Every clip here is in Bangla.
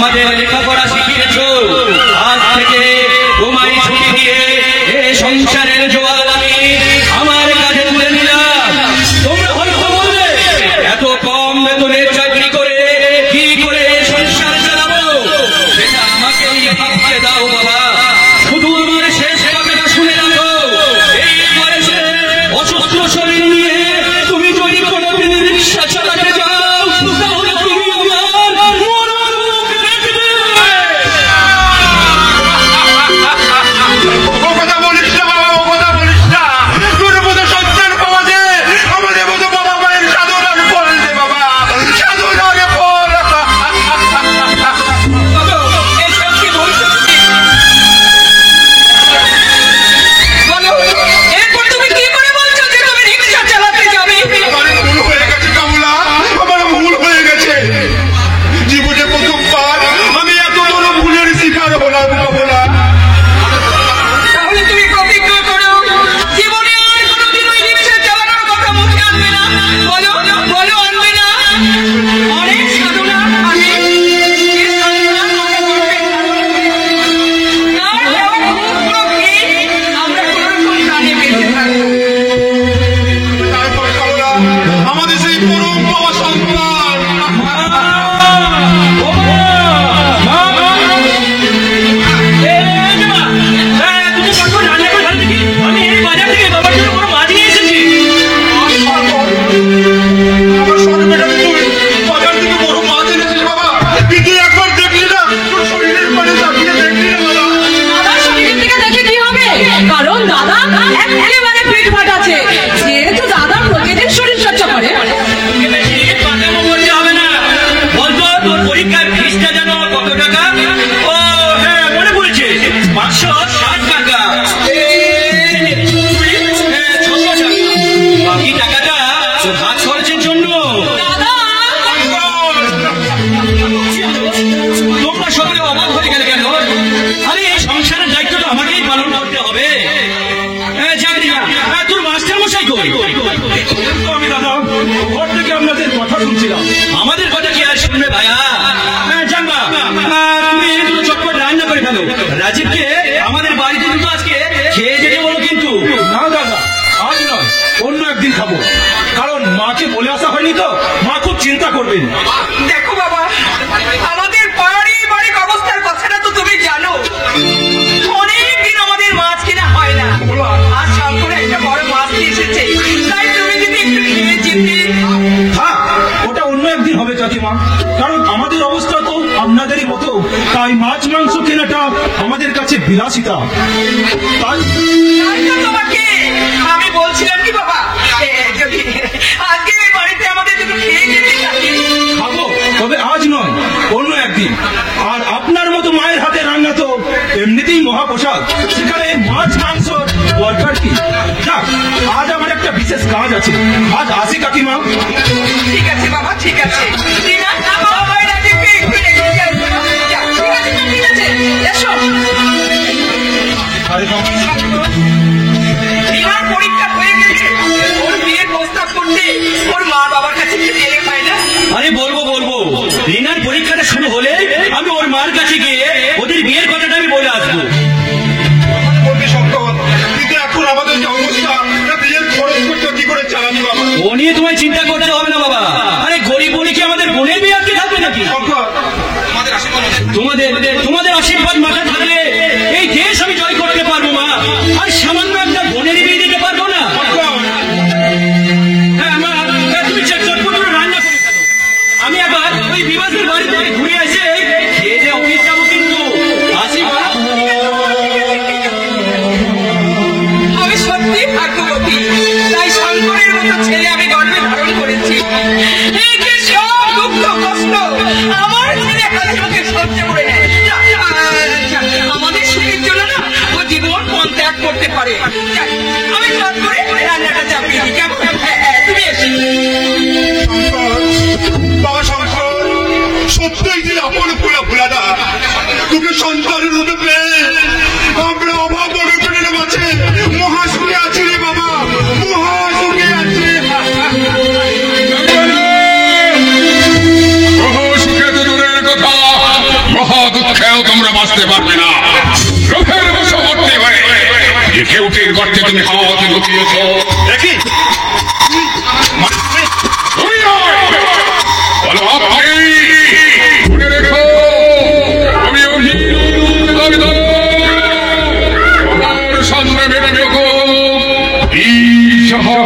আমাদের লেখাপড়া শিখিয়েছো, আজ থেকে তোমায় ছুটি দিয়ে সংসারের জোয়াল আমি আমার কাছে তুলে নিলাম। তোমরা হয়তো বলবে এত কম বেতনের চাকরি করে কি করে সংসার চালাবো, সেটা আমাকেই ভাবতে দাও বাবা। শুধু আমার শেষ কথাটা শুনে রাখো, এই বয়সে অসুস্থ শরীর নিয়ে তুমি যদি কোনোদিন রিক্সা চালাতে যাও তাহলে তুমি আমার মরার মুখ দেখবে। ও কথা বলিস না বাবা, ও কথা বলিস না। তোর মতো সন্তান পাওয়া যায়, আমাদের মতো বাবা মায়ের সাধনার ফল দে বাবা, সাধনার ফল। এসব কি বলছো? বলো, এরপর তুমি কি করে বলছো যে তুমি রিক্সা চালাতে যাবে? আমার ভুল হয়ে গেছে কমলা, আমার ভুল হয়ে গেছে। জীবনে প্রথমবার আমি এত বড় ভুলের শিকার হলাম কমলা। তাহলে তুমি প্রতিজ্ঞা করো জীবনে আর কোনোদিন ওই রিক্সা চালানোর কথা মুখে আনবে না। বলো বলো, আনবে না? অনেক সাধনা আছে, যে সাধনা আমরা করতে তার দেওয়া ভোগগুলো খেয়ে আমরা কোনোরকম প্রাণে বেঁচে থাকবো। তারপর কমলা আমাদের সেই পরম বাবা সন্তান। আমি এই বাজার থেকে বাবার জন্য কোনো মাছ নিয়ে এসেছি। আমার সঙ্গে বেটাতে তুই বাজার থেকে বড় মাছ এনেছিস বাবা, কিন্তু একবার দেখলি না, তোর শরীরের পানে তাকিয়ে দেখলি না বাবা। দাদার শরীরের দিকে দেখে কি হবে? কারণ দাদা একেবারে পেট ফাটা আছে, যেহেতু দাদা প্রতিদিন শরীর চর্চা করে। বেশি পাকামো করতে হবে না। বলতো তোর পরীক্ষার ফিসটা যেন কত টাকা? ও হ্যাঁ, মনে পড়েছে, 560 টাকা। হ্যাঁ, 600 টাকা। বাকি টাকাটা তোর হাত খরচের জন্য। দাদা তোমরা সকলে অবাক হয়ে গেলে কেন? আরে এই সংসারের দায়িত্ব তো আমাকেই পালন করতে হবে। চাকরি না, তোর মাস্টার মশাই কই? আমি দাদা ঘর থেকে আপনাদের কথা শুনছিলাম। আমাদের কথা কি আর শুনবে ভাইয়া? জানবা তুমি দুটো চটপট রান্না করে ফেলো, রাজীবকে আমাদের বাড়িতে দুটো আজকে খেয়ে যেতে বলো। কিন্তু না দাদা, আজ নয়, অন্য একদিন খাবো। কারণ মাকে বলে আসা হয়নি তো, মা খুব চিন্তা করবেন। দেখো বাবা, আমাদের পারিবারিক অবস্থার কথাটা তো তুমি জানো। অনেকদিন আমাদের মাছ কিনা হয় না, আজ শঙ্কর একটা বড় মাছ নিয়ে এসেছে, তাই তুমি যদি একটু খেয়ে যেতে। হ্যাঁ, ওটা অন্য একদিন হবে কাকিমা, কারণ আমাদের অবস্থা তো আপনাদেরই মতো, তাই মাছ মাংস কেনাটা আমাদের কাছে বিলাসিতা। তাই তাই তো তোমাকে আমি বলছিলাম কি বাবা, যদি আজকে এই বাড়িতে আমাদের যদি খেয়ে যেতে থাকে। খাবো, তবে আজ নয়, অন্য একদিন। আর আপনার মতো মায়ের হাতে রান্না তো এমনিতেই মহাপ্রসাদ, সেখানে মাছ মাংস দরকার কি? যাক, আজ আমার একটা বিশেষ কাজ আছে, আজ আসি কাকিমা। ঠিক আছে বাবা, ঠিক আছে। টিনা, বাবা রাজীবকে একটু রেখে যাও। ঠিক আছে, ঠিক আছে, এসো। আরে বাবা, টিনার পরীক্ষা হয়ে গেছে, ওর বিয়ের প্রস্তাব করতে ওর মা বাবার কাছে যেতে এলে পাই না। আরে বলবো বলবো, রিনার পরীক্ষাটা শুরু হলে আমি ওর মার কাছে গিয়ে ওদের বিয়ের কথাটা আমি বলে আসবো। বলতে সম্ভব, কিন্তু এখন আমাদের যে অবস্থা, বিয়ের খরচ করতে কি করে চালাবি বাবা? ও নিয়ে তোমায় চিন্তা করতে হবে না বাবা। আরে গরিব বলে কি আমাদের বোনের বিয়ে আটকে থাকবে নাকি? তোমাদের আশীর্বাদ মাথা থাকলে এই দেশ আমি জয় করতে পারবো মা। আর সামান্য একটা বোনের বিয়ে দিতে পারবো না? হ্যাঁ মা, তুমি চটপট করে রান্না করে ফেলো। আমি আবার ওই বিবাসের বাড়ি থেকে ঘুরে এসে খেয়ে যে অফিস যাবো। কিন্তু আসি মা। আমি সত্যি ভাগ্যবতী, তাই শঙ্করের মতো ছেলে আমি গর্বে ধারণ করেছি। এই যে সব দুঃখ কষ্ট আমার ছেলে হাতে হাতে সহ্য করে নেয়। আমাদের সুখের জন্য না ও জীবন পণ ত্যাগ করতে পারে। আমি সব করে রান্নাটা চাপিয়ে দিই, কেমন? তুমি এসে বাবা শঙ্কর, সত্যই যে আপন ফুলা ফুলাদা, তোকে সন্তানের রূপে পেয়ে আমরা অভাব অনটনের মাঝে মহাসুখে আছি রে বাবা, মহাসুখে আছি। সুখে তো দূরের কথা, বাঁচতে পারবে না। লোভের বশবর্তী হয়ে যে কেউটির গর্তে তুমি হাত লুকিয়েছ, দেখি তুমি নয়, বলো আপনি। মনে রেখো, তুমি তোমার সামনে মেনে রেখো, ঈশ্বর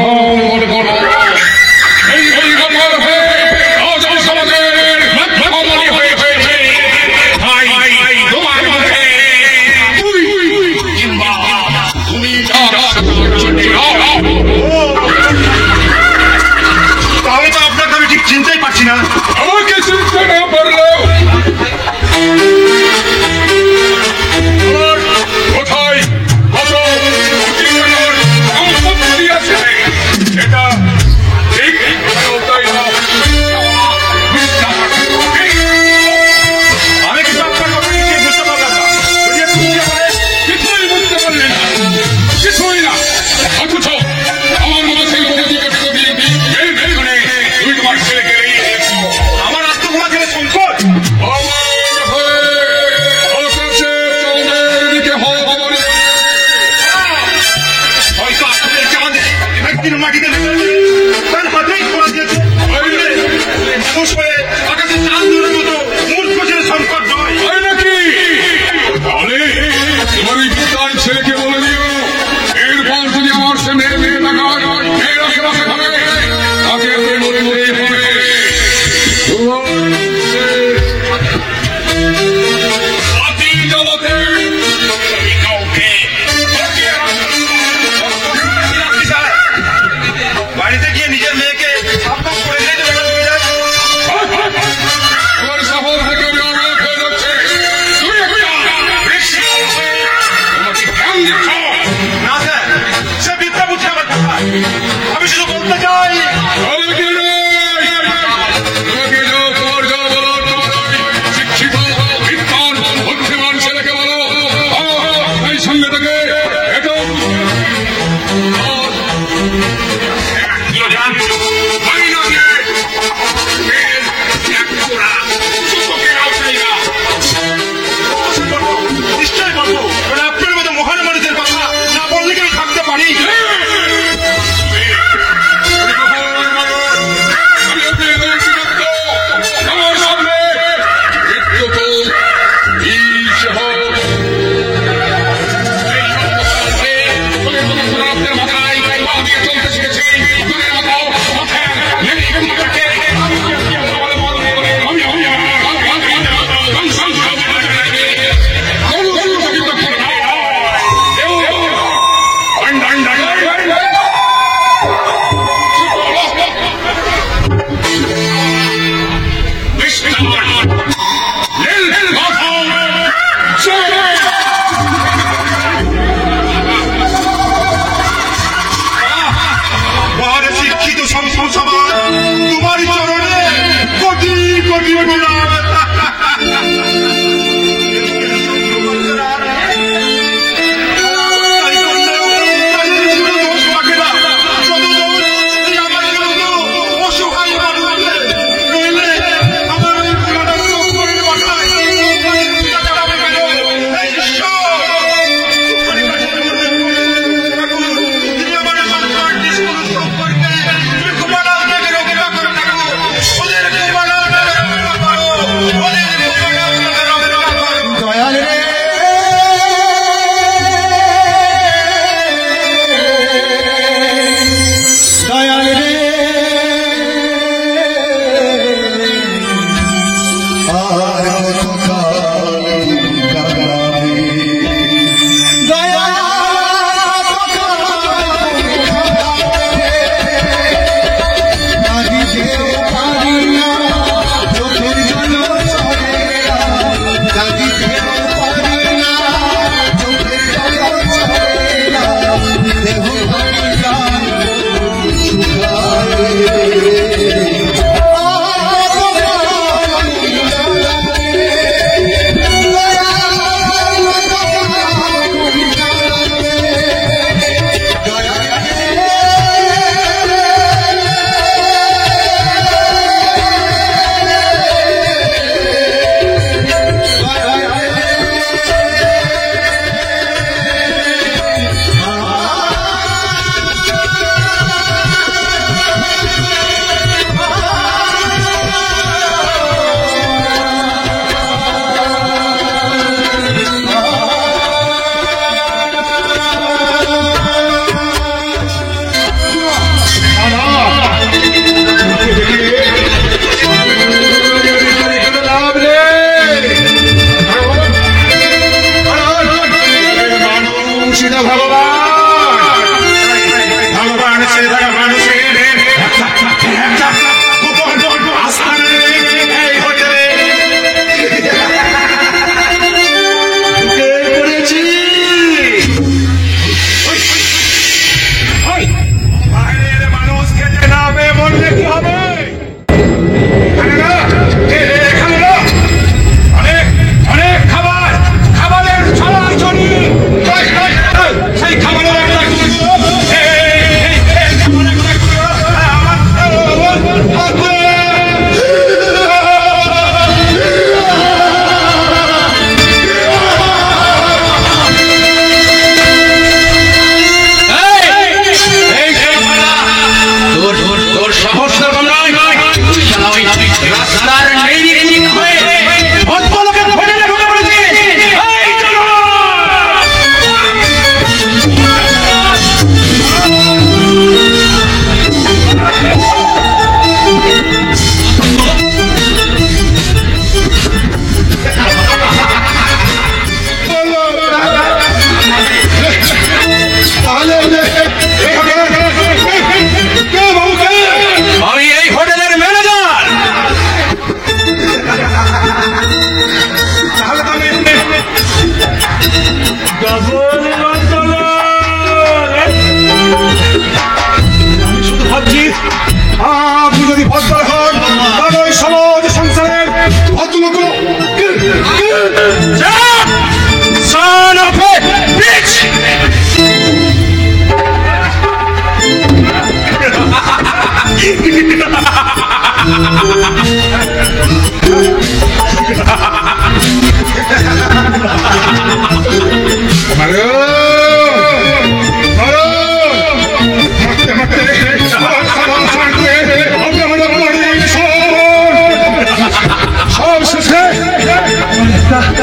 করো। এই গোপাল হয়ে রাজা সমাজের মধ্যমণি হয়ে হয়েছে। তাই তোমার মধ্যে তুমি কিংবা তুমি যার সাথে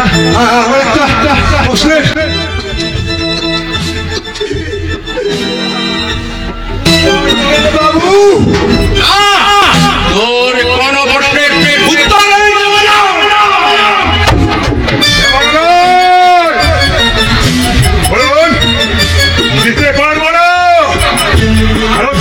আমার একটা প্রশ্নের বাবু তোর কোন প্রশ্নের উত্তর আমি দেব না। বলুন, দিতে পারবো না। কারণ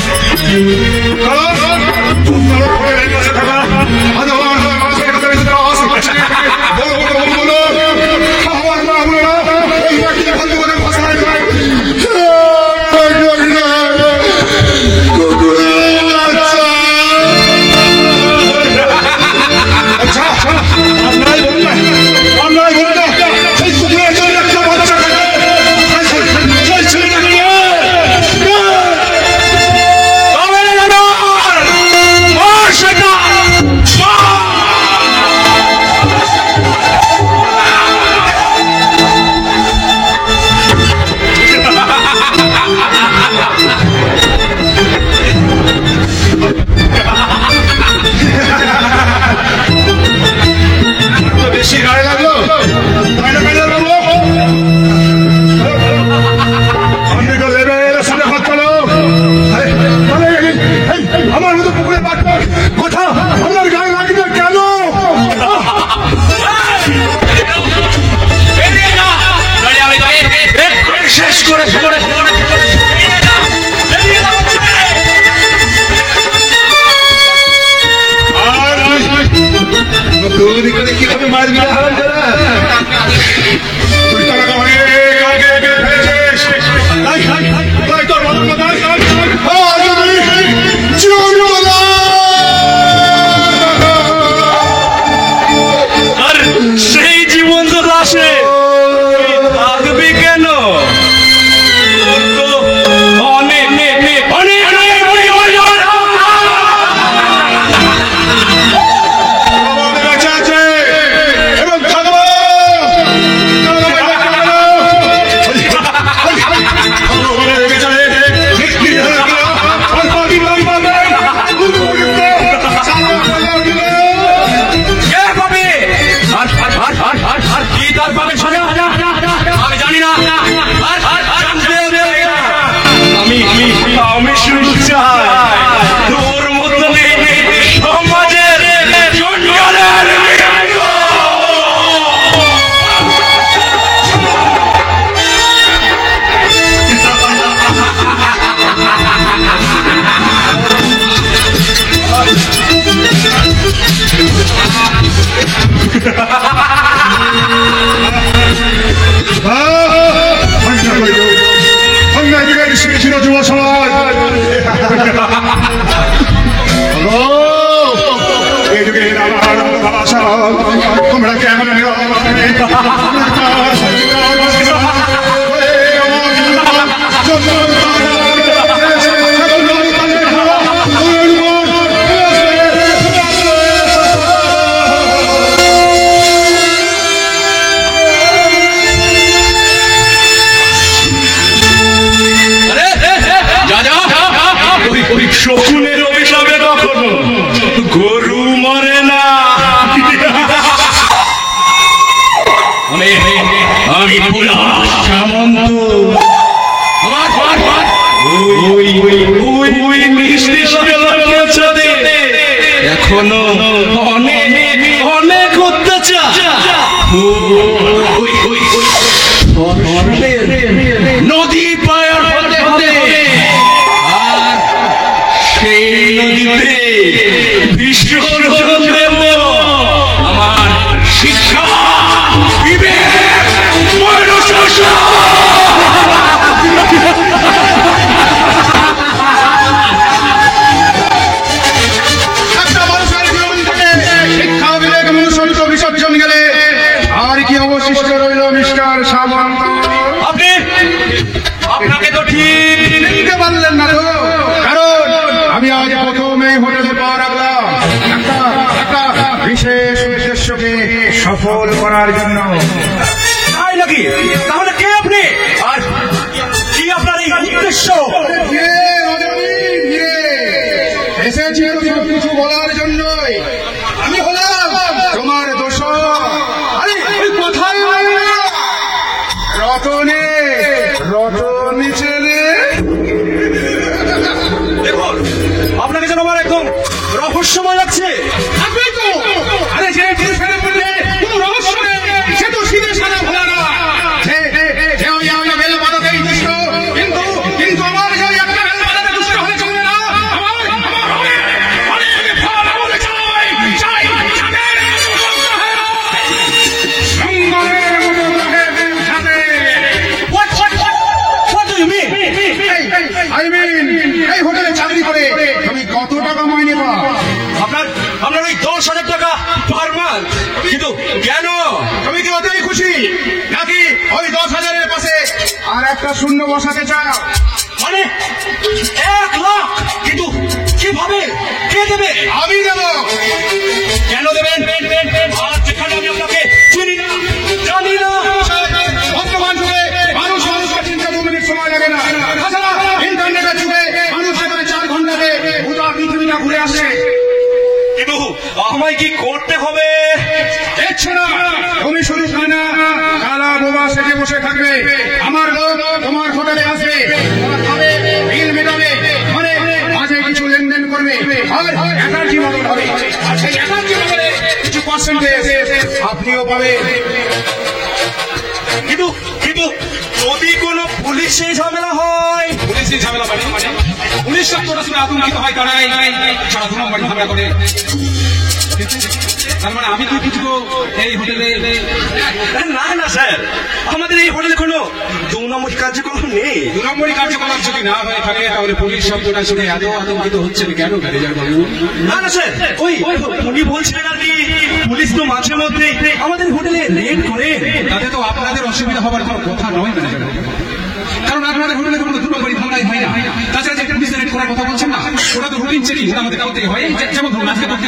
আমার মতো পুকুরে পাঠার কথা আপনার গায়ে লাগবে কেন? শেষ করে কিভাবে মারবি তুই তো আমাকে অনেক আগে ফেলেছিস। তাই তোর মতো আর সেই জীবন তো আসে থাকবি কেন? তোর তো অনেক বেঁচে আছে এবং থাকবো। আর কি তার পাবে সাজা আমি জানি না। আমি শুধু চাই তোর মতো সমাজের জঞ্জালের যুব সমাজ তোমরা কেমন শকুনের অভিশাপে কখনো গরু মরে না। আমি সামন্ত ওই মিষ্টি এখনো অনেক অত্যাচার নদী পার হতে হতে আর সেই নদীতে বিসর্জন দেব আমার শিক্ষা বিবেক মনুষ্য। একটা মানুষের জীবন থেকে শিক্ষা বিবেক মনুষ্যত্ব বিসর্জন গেলে আর কি অবশিষ্ট রইল মিস্টার সামন্ত? আপনাকে তো ঠিক চিনতে পারলেন না তো? কারণ আমি আজ প্রথমেই হোটেলে পা রাখলাম একটা বিশেষ উদ্দেশ্যকে সফল করার জন্য। তাই নাকি? তাহলে কে আপনি আর কি আপনার এই উদ্দেশ্য? এসেছি সব কিছু বলার জন্যই। আমি হলাম তোমার দোষ। আরে কোথায় তুমি কি ওতেই খুশি, নাকি ওই 10,000-এর পাশে আর একটা শূন্য বসাতে চাও? মানে 1 লাখ? কিন্তু কিভাবে, কে দেবে? আমি দেবো। কেন দেবেন? আর যেখানে আমি আপনাকে চিনি না, জানি না। বর্তমান যুগে মানুষ মানুষকে চিনতে 2 মিনিট সময় লাগে না। তাছাড়া ইন্টারনেটের যুগে মানুষ এখানে 4 ঘন্টাতে গোটা পৃথিবীটা ঘুরে আসে। কিন্তু আমায় কি করতে হবে? দেখছো না, তুমি শুধু খানা কালা বোবা সেজে বসে থাকবে। আমার লোক তোমার হোটেলে আসবে, তোমার খাবে, বিল মেটাবে, মানে মাঝে কিছু লেনদেন করবে, আর এনার্জি মতন হবে। আর সেই এনার্জি মতনে কিছু পার্সেন্টেজ আপনিও পাবেন। কিন্তু কিন্তু যদি কোনো পুলিশে ঝামেলা হয়? পুলিশি ঝামেলা মানে পুলিশ শব্দটা শুনে আতঙ্কিত হয় তারাই, সারা 2 নম্বর ঝামেলা করে। তার মানে আমি তো কিছু এই হোটেলে না না স্যার, আমাদের এই হোটেলে কোনো 2 নম্বর কার্যক্রম নেই। 2 নম্বরই কার্যকলাপ যদি না হয়ে থাকে তাহলে পুলিশ শব্দটা শুনে এত আতঙ্কিত হচ্ছেন কেন ম্যানেজার বাবু? না না স্যার, ওই উনি বলছিলেন আর কি, পুলিশ তো মাঝে মধ্যে আমাদের হোটেলে রেড করে। তাতে তো আপনাদের অসুবিধা হবার কোনো কথা নয় ম্যানেজার বাবু, কারণ আপনাদের হোটেলে কোনো 2 নম্বরই ধান্দাই হয় না। তাছাড়া যে পুলিশ রেড করার কথা বলছেন না, ওটা তো রুটিন চেকিং, ওটা আমাদের কাউকে হয়। যেমন ধরুন আজকে করতে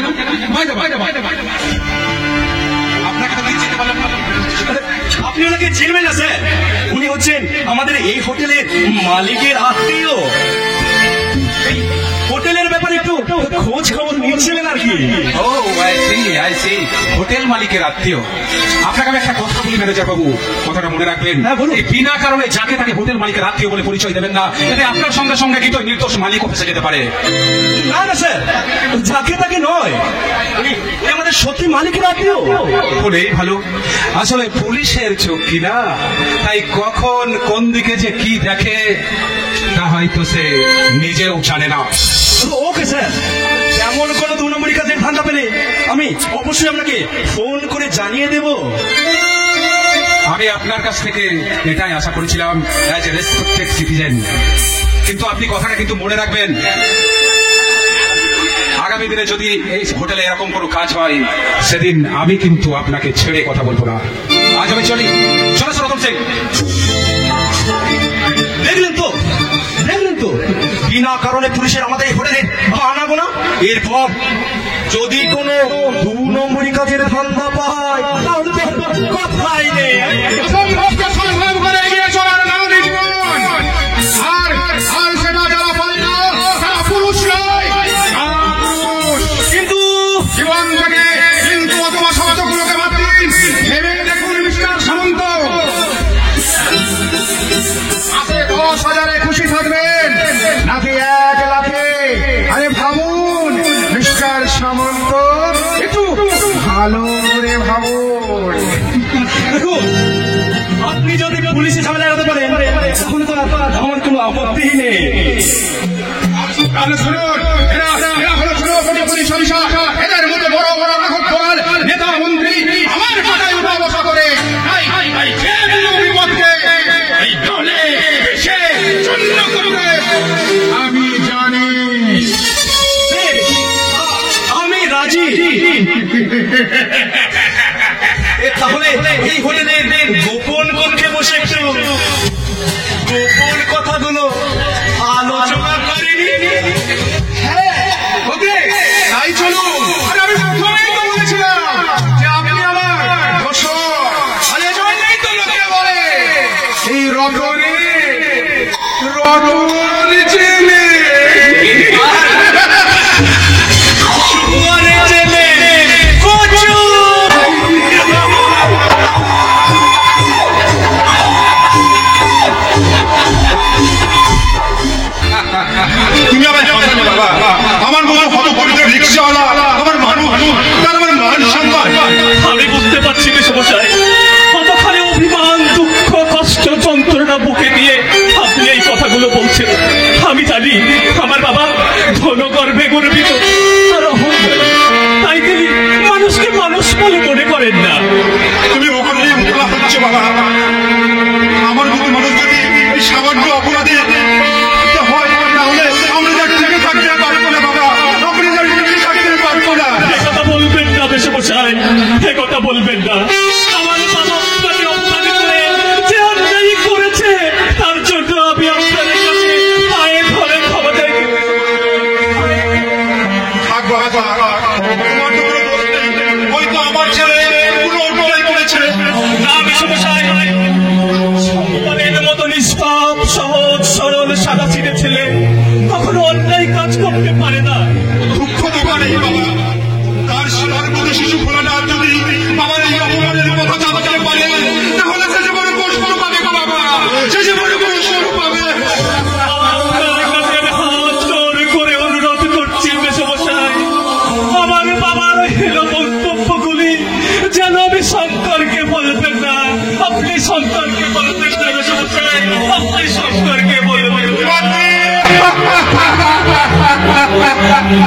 আপনাকে তো চিনতে পারলাম না। আপনি ওনাকে চিনবেন না স্যার? উনি হচ্ছেন আমাদের এই হোটেলের মালিকের আত্মীয়। এই হোটেলের ব্যাপারে একটু খোঁজ খবর নিচ্ছিলেন আর কি। ও আই সি, হোটেল মালিকের আত্মীয়। আপনাকে আমি একটা কথা বলি ম্যানেজার বাবু, কথাটা মনে রাখবেন। হ্যাঁ, বলুন। এই বিনা কারণে যাকে তাকে হোটেল মালিকের আত্মীয় বলে পরিচয় দেবেন না, এতে আপনার সঙ্গে সঙ্গে কিন্তু নির্দোষ মালিকও ফেসে যেতে পারে। না না স্যার, যাকে তাকে নয়, উনি আমাদের সত্যি মালিকের আত্মীয়। বলেই ভালো। আসলে পুলিশের চোখ কিনা, তাই কখন কোন দিকে যে কি দেখে তা হয়তো সে নিজেও জানে না। ওকে স্যার, তেমন কোনো 2 নম্বরই কাজের ধান্দা পেলে আমি অবশ্যই আপনাকে ফোন করে জানিয়ে দেব। আমি আপনার কাছ থেকে এটাই আশা করেছিলাম অ্যাজ এ রেসপেক্টেড সিটিজেন। কিন্তু আপনি কথাটা কিন্তু মনে রাখবেন, আগামী দিনে যদি এই হোটেলে এরকম কোনো কাজ হয়, সেদিন আমি কিন্তু আপনাকে ছেড়ে কথা বলবো না। আজ আমি চলি। চলো রতন সিং। দেখলেন তো, দেখলেন তো, বিনা কারণে পুলিশের আমাদের এই হোটেলে আনাগোনা। এরপর যদি কোনো 2 নম্বরই কাজের ধান্দা পায়, তাহলে তো কথাই নেই। অসম্ভবকে সম্ভব করে এগিয়ে চলার নামই জীবন। আর সেটা যারা পারে না তারা পুরুষ নয়, পুরুষ। কিন্তু জীবন থেকে কিন্তু অথবা শব্দগুলোকে বাদ দিন। ভেবে দেখুন মিস্টার সামন্ত, মাসে 10,000-এ খুশি থাকবেন নাকি 1 লাখে? আরে ভাবুন মিস্টার সামন্ত, একটু ভালো করে ভাবুন। দেখুন, আপনি যদি পুলিশে ঝামেলা হতে পারেন, তাহলে তো আমার কোনো আপত্তি নেই। তাহলে শুনুন, এরা হলো ছোট পুলিশ অফিসার। এদের মধ্যে বড় বড় রাঘব বোয়াল নেতা মন্ত্রী আমার কথায় উঠা বসা করে। যে কোনো বিপদকে এই দলে এসে চূর্ণ করবে আমি জানি। আমি রাজি। তাহলে এই হোটেলের গোপন কক্ষে বসে একটু গোপন কথাগুলো আলোচনা করিনি? ওকে, তাই চলুন। আরে আমি প্রথমেই তো বলেছিলাম যে আপনি আমার দোসর। আরে জন্যই তো লোকে বলে এই রতনে রতন চেনে। শুয়ারে চেনে কচু। তুমি আবার হাসালে বাবা। আমার মতো হত পবিত্র রিক্সাওয়ালা, আমার মানুষ, তার আমার মান সম্মান। আমি বুঝতে পারছি মেশমশাই, কতখানি অভিমান, দুঃখ, কষ্ট, যন্ত্রণা বুকে দিয়ে আপনি এই কথাগুলো বলছেন।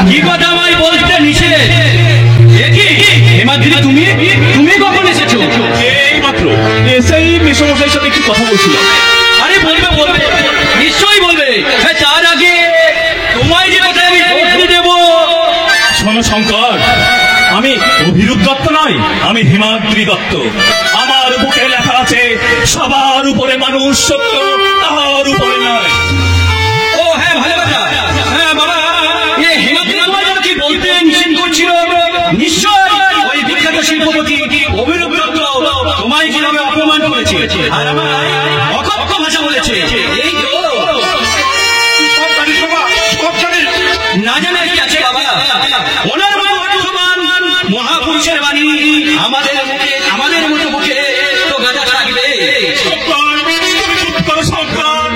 কি কথা আমায় বলতে নিষেধ? কি হেমাদ্রি, তুমি তুমি কখন এসেছো? এই মাত্র এসেই মেসমশাইয়ের সাথে একটু কথা বলছিলাম। আরে বলবে বলবে, নিশ্চয়ই বলবে। হ্যাঁ, তার আগে তোমায় যে কথা আমি বলতে দেবো। শোনো শঙ্কর, আমি অভিরূপ দত্ত নয়, আমি হিমাদ্রি দত্ত। আমার বুকে লেখা আছে সবার উপরে মানুষ সত্য, তাহার উপরে নয়। ও হ্যাঁ, ভালো কথা। হ্যাঁ বাবা, এ হেমাদ্রি তোমায় যেন কি বলতে নিষেধ করছিল। নিশ্চয় ওই বিখ্যাত শিল্পপতি অভিরূপ দত্ত তোমায় কিভাবে অপমান করেছে আর আমায় অকথ্য ভাষা বলেছে। এই তো না জানা কি আছে বাবা, ওনার মহান মহাপুরুষের বাণী আমাদের মুখে, আমাদের মতো মুখে তো গাদা থাকবে। শঙ্কর,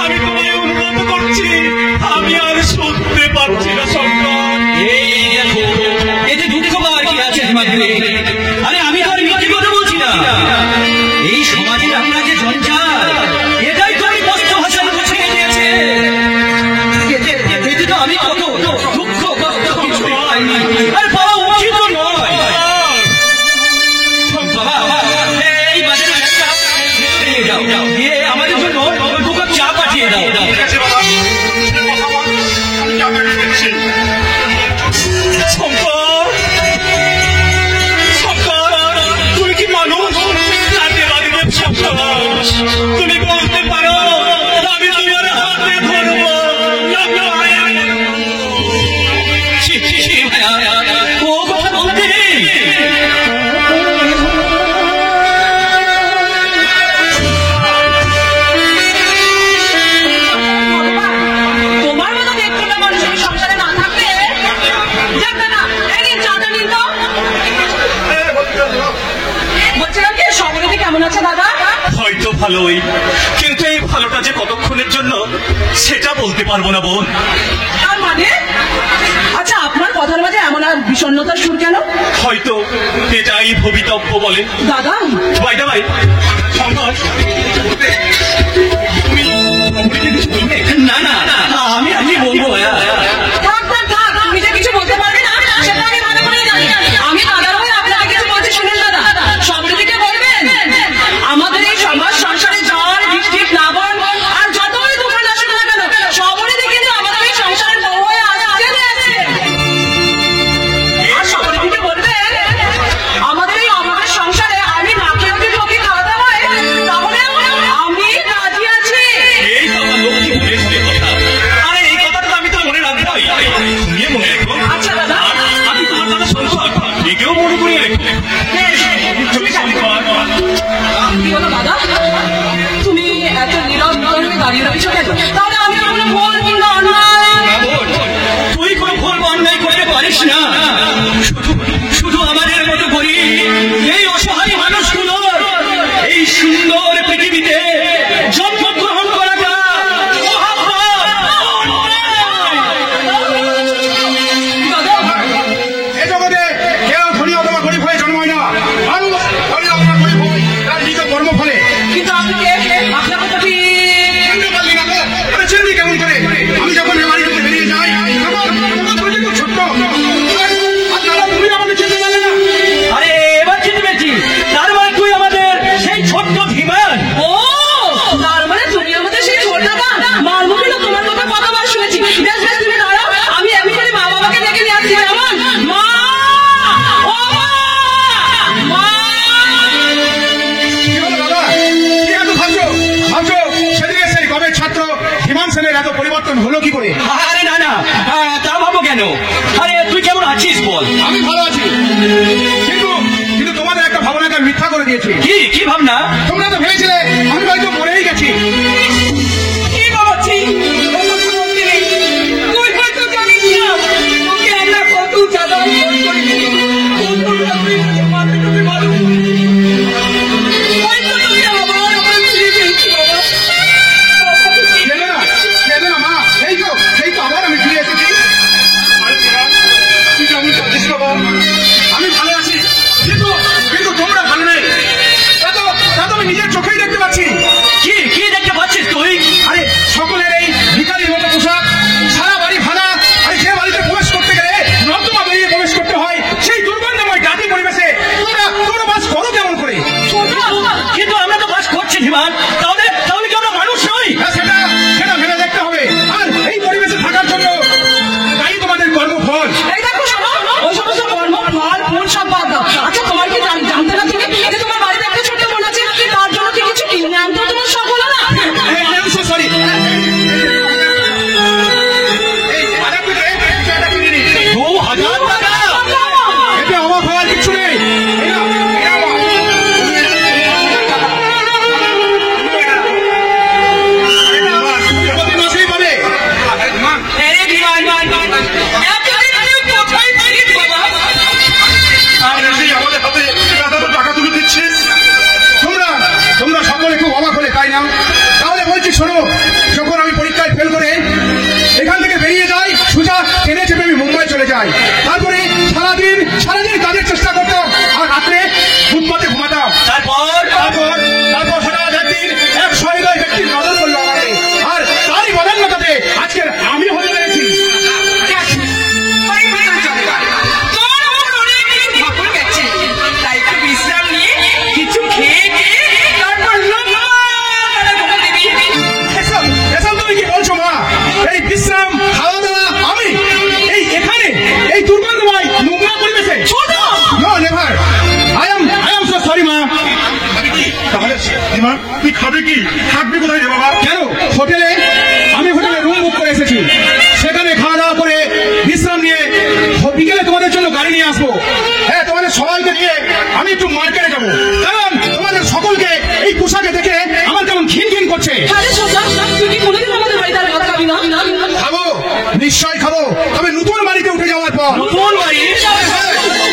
আমি তোমায় অনুভব করছি, আমি আর শুনতে পারছি না শঙ্কর। এই দেখো, এতে দুঃখ পাওয়ার কি আছে হিমাদ্রি? আরে আমি তো আর মিথ্যে কথা বলছি না। এই সমাজের আমরা যে জঞ্জাল, এটাই তো আমি কষ্ট ভাষা মুছে দিয়েছে। এতে তো আমি কত দুঃখ কষ্ট কিছুই পাইনি, আর পাওয়া উচিত নয়। বাবা, এই বাজারে নিয়ে যাও, দিয়ে আমাদের জন্য দু কাপ চা পাঠিয়ে দাও। শঙ্কর, শঙ্কর, তুমি কি মানুষ? রাতের শঙ্কর, তুমি বলতে পারো আমি তোমার হাতে ধরবো। ছি, ছি, ছি, ভায়া, ও কথা বলতে নেই। তোমার মতো দেখতে না মানুষের সংসারে না থাকলে যাবে না। এই নিন চাটা নিন তো। বলছিলাম কি, সমৃদ্ধি কেমন আছে দাদা? হয়তো ভালোই, কিন্তু এই ভালোটা যে কতক্ষণের জন্য সেটা বলতে পারবো না বোন। তার মানে? আচ্ছা, আপনার কথার মাঝে এমন আর বিষণ্ণতার সুর কেন? হয়তো এটাই ভবিতব্য বলে। দাদা, বাইদা ভাই, শঙ্কর, না না, আমি বলবো ভায়া। থাক থাক থাক, আপনি যে কিছু বলতে পারবেন না সেটা আমি ভালো করেই জানি। আমি দাদার হয়ে আপনাকে কিছু বলতে শুনেন দাদা। সমৃদ্ধিকে বলবেন আমাদের এই সমাজ সংসারে ঝড় বৃষ্টি প্লাবন আর যতই দোকান আসুক না কেন, সমৃদ্ধি কিন্তু আমাদের এই সংসারের বউ হয়ে আসছে। আর সমৃদ্ধিকে বলবেন আমাদের এই অভাবের সংসারে আমি না খেয়ে যদি ওকে খাওয়াতে হয় তাহলে আমি রাজি আছি। এই তো আমার লক্ষ্মী বোনের কথা। আরে এই কথাটা তো আমি তো মনে রাখবোই, তুমিও মনে রেখো। আচ্ছা দাদা, আর আমি তোমার কথা শঙ্কর, একেও মনে করিয়ে রেখো। বেশ, ঠিক আছে। কি হলো দাদা, তুমি এত নীরব হয়ে দাঁড়িয়ে রয়েছো কেন? তাহলে আমি কোনো ভুল কিংবা অন্যায়? তুই কোনো ভুল অন্যায় করতে পারিস না। শুধু আমাদের মতো করি এই অসহায় মানুষগুলোর এই সুন্দর পৃথিবীতে জন্মগ্রহণ করাটা এ জগতে কেউ ধনী অথবা গরিব হয়ে জন্মায় না। মানুষ ধনী অথবা গরিব হয় তার নিজ কর্মফলে। কিন্তু আপনি কে? আপনার কথা ঠিক। চিনতে পারলি না তো? আরে চিনবি কেমন করে? আমি যখন এ বাড়ি থেকে বেরিয়ে যাই তখন তুমি তো ছোট্ট। আর দাদা, তুমি আমাকে চিনতে পারলে না? আরে এবার চিনতে পেরেছি। তার মানে তুই আমাদের সেই ছোট্ট ধীমান। ও, তার মানে তুমি আমাদের সেই ছোট দাদা। মার মুখে না তোমার কথা কতবার শুনেছি। বেশ বেশ, তুমি দাঁড়াও, আমি এখনই মা বাবাকে ডেকে নিয়ে আসছি। কেমন? মা, ও মা, কি হলো দাদা? কি এত ভাবছো? ভাবছো সেদিকে সেই গবের ছাত্র হিমান সেনের এত পরিবর্তন হলো কি করে? আরে না না, তা ভাবো কেন? আরে তুই কেমন আছিস বল? আমি ভালো আছি, কিন্তু তোমাদের একটা ভাবনাকে আমি মিথ্যা করে দিয়েছি। কি ভাবনা? তোমরা তো ভেবেছিলে আমি হয়তো মরেই গেছি। কি ভাবছি? তুই হয়তো জানিস না তোকে আমরা কত জ্বালান করেছি। বন্ধুরা, তুই হয়তো মাথাটাকে ভালো করিস। হয়তো তোকে আবার আমরা ফিরে পেয়েছি বাবা। কেঁদে না মা, এই তো আবার আমি ফিরে এসেছি। তুই কেমন করছিস বাবা? আমি ভালো আছি, কিন্তু তোমরা ভালো নেই। তা তো আমি নিজের চোখেই দেখতে পাচ্ছি। কি দেখতে অভিমান, তাহলে তাহলে কি আমরা মানুষ নই? হ্যাঁ, সেটা সেটা ভেবে দেখতে হবে। আর এই পরিবেশে থাকার জন্য তাই তোমাদের কর্মফল। এই দেখো শোনো, ওই সমস্ত কর্ম ফল ফুল সব বাদ দাও। আচ্ছা তোমার কি জানতে না তুমি যে তোমার বাড়িতে একটা ছোট্ট বোন আছে, তার জন্য কি কিছু কিনে আনতে তোমার সব হলো না? সরি, এতে অবাক হওয়ার কিছু নেই। প্রতি মাসেই পাবে। আরে বিমান এতদিন তুই কোথায় ছিলিস বাবা? তোমরা সকলে খুব অবাক হলে, তাই না? তাহলে বলছি শোনো, যখন আমি পরীক্ষায় ফেল করে এখান থেকে বেরিয়ে যাই, সোজা ট্রেনে চেপে আমি মুম্বাই চলে যাই। তারপরে সারাদিন কাজের চেষ্টা করতাম, আর রাত্রে ফুটপাতে ঘুমাতাম। তারপর হঠাৎ একদিন এক সহৃদয় ব্যক্তির নজর করলো আমাকে, আর তারই বদান্যতাতে আজকের আমি হতে পেরেছি। তোমার আমার অনেক কিছু ঠাকুর গেছে, তাই একটু বিশ্রাম নিয়ে কিছু খেয়ে তারপর এসব তুমি কি বলছো মা? এই বিশ্রাম খাওয়া দাওয়া আমি এখানে এই দুর্গন্ধময় নোংরা পরিবেশে? No never. I am so sorry মা। তাহলে তুই খাবে কি, থাকবি কোথায় রে বাবা? কেন? আমি হোটেলে রুম বুক করে এসেছি, সেখানে খাওয়া দাওয়া করে বিশ্রাম নিয়ে বিকেলে তোমাদের জন্য গাড়ি নিয়ে আসবো। হ্যাঁ, তোমাদের সবাইকে নিয়ে আমি একটু মার্কেটে যাবো, কারণ তোমাদের সকলকে এই পোশাকে দেখে আমার কেমন ঘিন ঘিন করছে। আরে সোজা তুই কি কোনোদিন আমাদের বাড়িতে আর ভাত খাবি না? খাবো, নিশ্চয়ই খাবো, তবে নতুন বাড়িতে উঠে যাওয়ার পর। নতুন বাড়ি?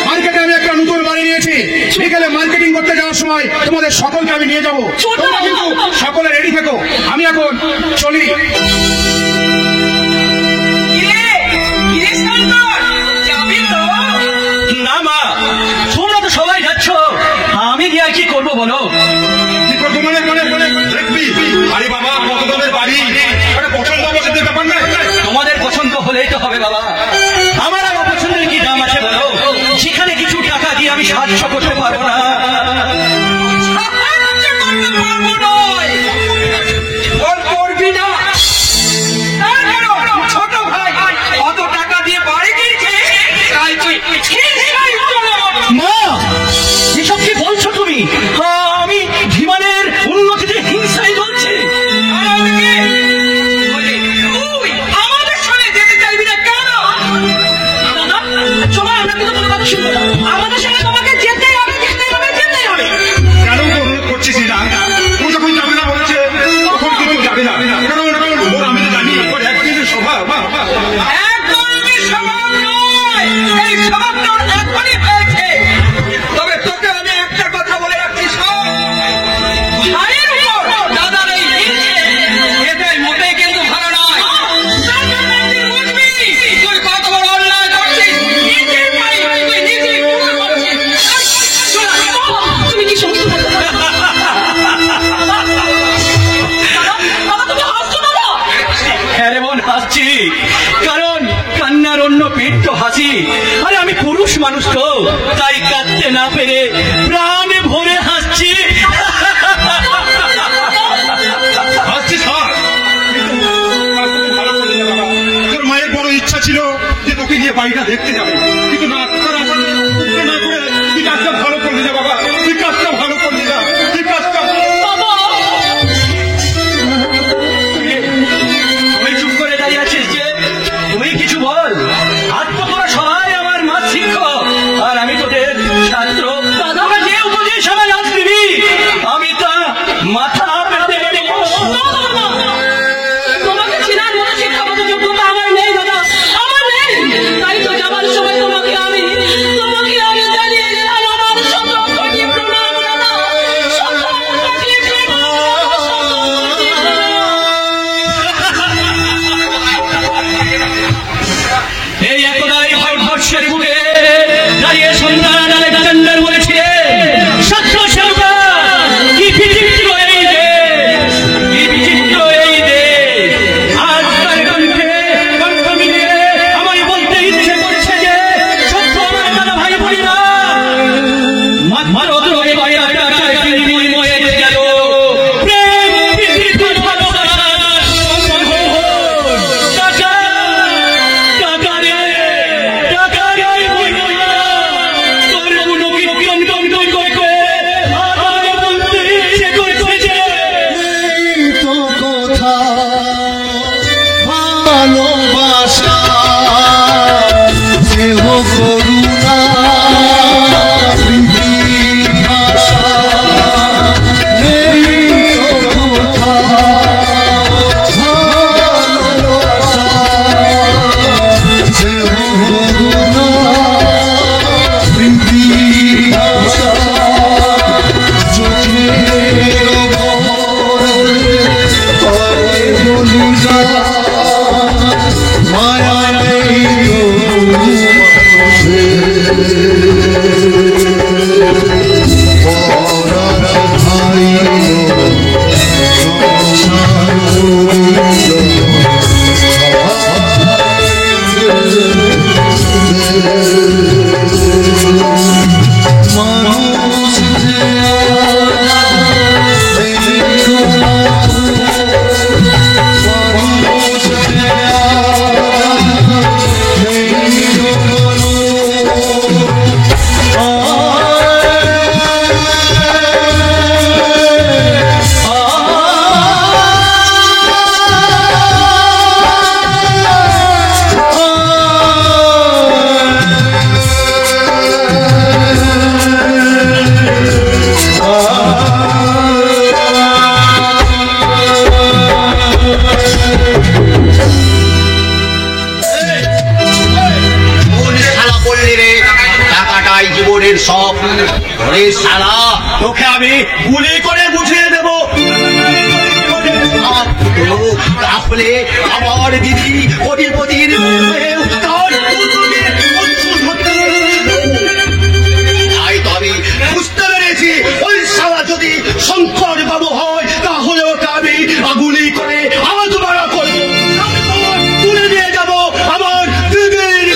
মার্কেটে আমি একটা নতুন বাড়ি নিয়েছি, বিকেলে মার্কেটিং করতে যাওয়ার সময় তোমাদের সকলকে আমি নিয়ে যাবো। তোমরা কিন্তু সকলে রেডি থেকো, আমি এখন চলি। কিরে শঙ্কর, যাবি তো? না মা, তোমরা তো সবাই যাচ্ছ, আমি গিয়ে আর কি করবো বলো? কি করবো মানে দেখবি? আরে বাবা, কত দামের বাড়ি, একটা পছন্দ অপছন্দের ব্যাপার না। তোমাদের পছন্দ হলেই তো হবে বাবা, আমার আর অপছন্দের কি দাম আছে বলো? যেখানে কিছু টাকা দিয়ে আমি সাহায্য করতে পারবো না। সাহায্য করতে পারবো নয়, ফোন করবি না। তার কারণ ছোট ভাই অত টাকা দিয়ে বাড়ি কিনছে, তাই তুই হিংসায় চলে যাবি। মা, এসব কি বলছো তুমি? আমি ধীমানের উন্নতিতে হিংসাই বলছি। আমাদেরকে বলে, তুই আমাদের সঙ্গে যেতে চাইবি না কেন? দাদা, চলো আমরা কিন্তু কোনো কথা শুনবো না। আমাদের সঙ্গে তোমাকে যেতেই হবে, যেতেই হবে, যেতেই হবে। কেন অনুরোধ করছিস না? ও যখন যাবে না বলছে, তখন কিন্তু যাবে না। কারণ ওর আমি তো জানি ওর একদিনের স্বভাব। একদমই স্বভাব নয়, এই স্বভাবটা ওর এখনই হয়েছে। তবে তোকে আমি একটা কথা বলে রাখছি, শোন। ভাইয়ের উপর দাদার এই হিংসে, এটাই মোটেই কিন্তু ভালো নয়। একদিন বুঝবি তুই কত বড় অন্যায় করছিস, নিজের ভাই তুই নিজেই ভুল করছিস। তুমি কি সমস্ত তুমি হাসছো না? হ্যাঁ রে বোন, হাসছি, কারণ কান্নার অন্য পেট তো হাসি। আরে আমি পুরুষ মানুষ তো, তাই কাঁদতে না পেরে প্রাণে ভরে হাসছি। আসছিস হাস। তোর মায়ের বড় ইচ্ছা ছিল যে তোকে নিয়ে বাড়িটা দেখতে যাবে, কিন্তু না তারা না করে তুই কাজটা ভালো করলি না বাবা, তুই কাজটা ভালো করলি না, তুই কাজটা। তুই চুপ করে দাঁড়িয়ে আছিস যে? তুই কিছু বল। আজ তো তোরা সবাই আমার মা শিক্ষক, আর আমি তোদের ছাত্র। তোরা যে উপদেশ আমার আজ দিবি, আমি তা মাথা পেতে নেব। তোমাকে চেনার মতো শিক্ষাগত যোগ্যতা আমার নেই দাদা, আমার নেই। তাই তো যাবার সময় তোমাকে আমি জানিয়েছিলাম আমার শত কোটি প্রণাম দাদা, শত কোটি প্রণাম, শত কোটি এই একদাই ভারতবর্ষের বুকে দাঁড়িয়ে সম্রাট আলেকজান্ডার বলেছিলেন, সত্য সেবকা কি পৃথিবী এই যে আমি গুলি করে বুঝিয়ে দেব। তাহলে আমার দিদি কোটিপতির তাই তবে বুঝতে পেরেছি ওই সারা যদি শঙ্কর বাবু হয় তাহলে ওকে আমি গুলি করে আওয়াজ মারা করবো, তুলে নিয়ে যাব আমার দিদির।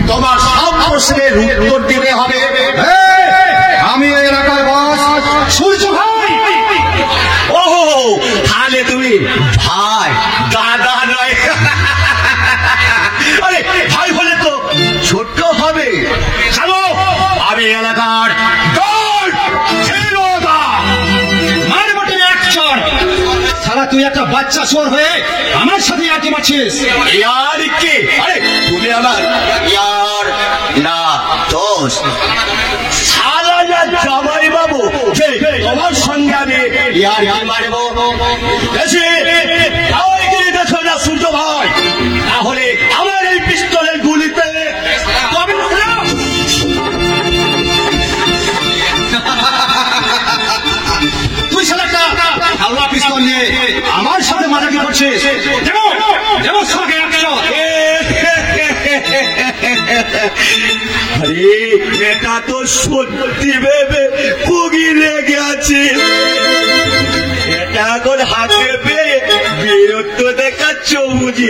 তোমার সব প্রশ্নের উত্তর দিতে হবে। আমি এই এলাকার বস সূর্য ভাই। ও তাহলে তুমি ভাই, দাদা নয়। আরে ভাই বলে তো ছোট্ট হবে। চলো, আমি এলাকার সারা তুই একটা বাচ্চা চোর হয়ে আমার সাথে আঁকি মারছিস। ইয়ার কি? আরে তুমি আমার ইয়ার না দোস্ত। সারা না জামাই বাবু যে তোমার সঙ্গে আমি ইয়ার কি মারবো? বেশি তাই কি দেখো না সূর্য ভাই? তাহলে আমার এই পিস্তলের গুলিতে তবে তুই সারা একটা হাওয়া পিস্তল নিয়ে আমার সাথে মারামারি করছিস। দেবো সঙ্গে একশো। আরে এটা তো সত্যি ভেবে কুগি লেগে আছে। এটা এখন হাতে পেয়ে বীরত্ব দেখাচ্ছ বুঝি?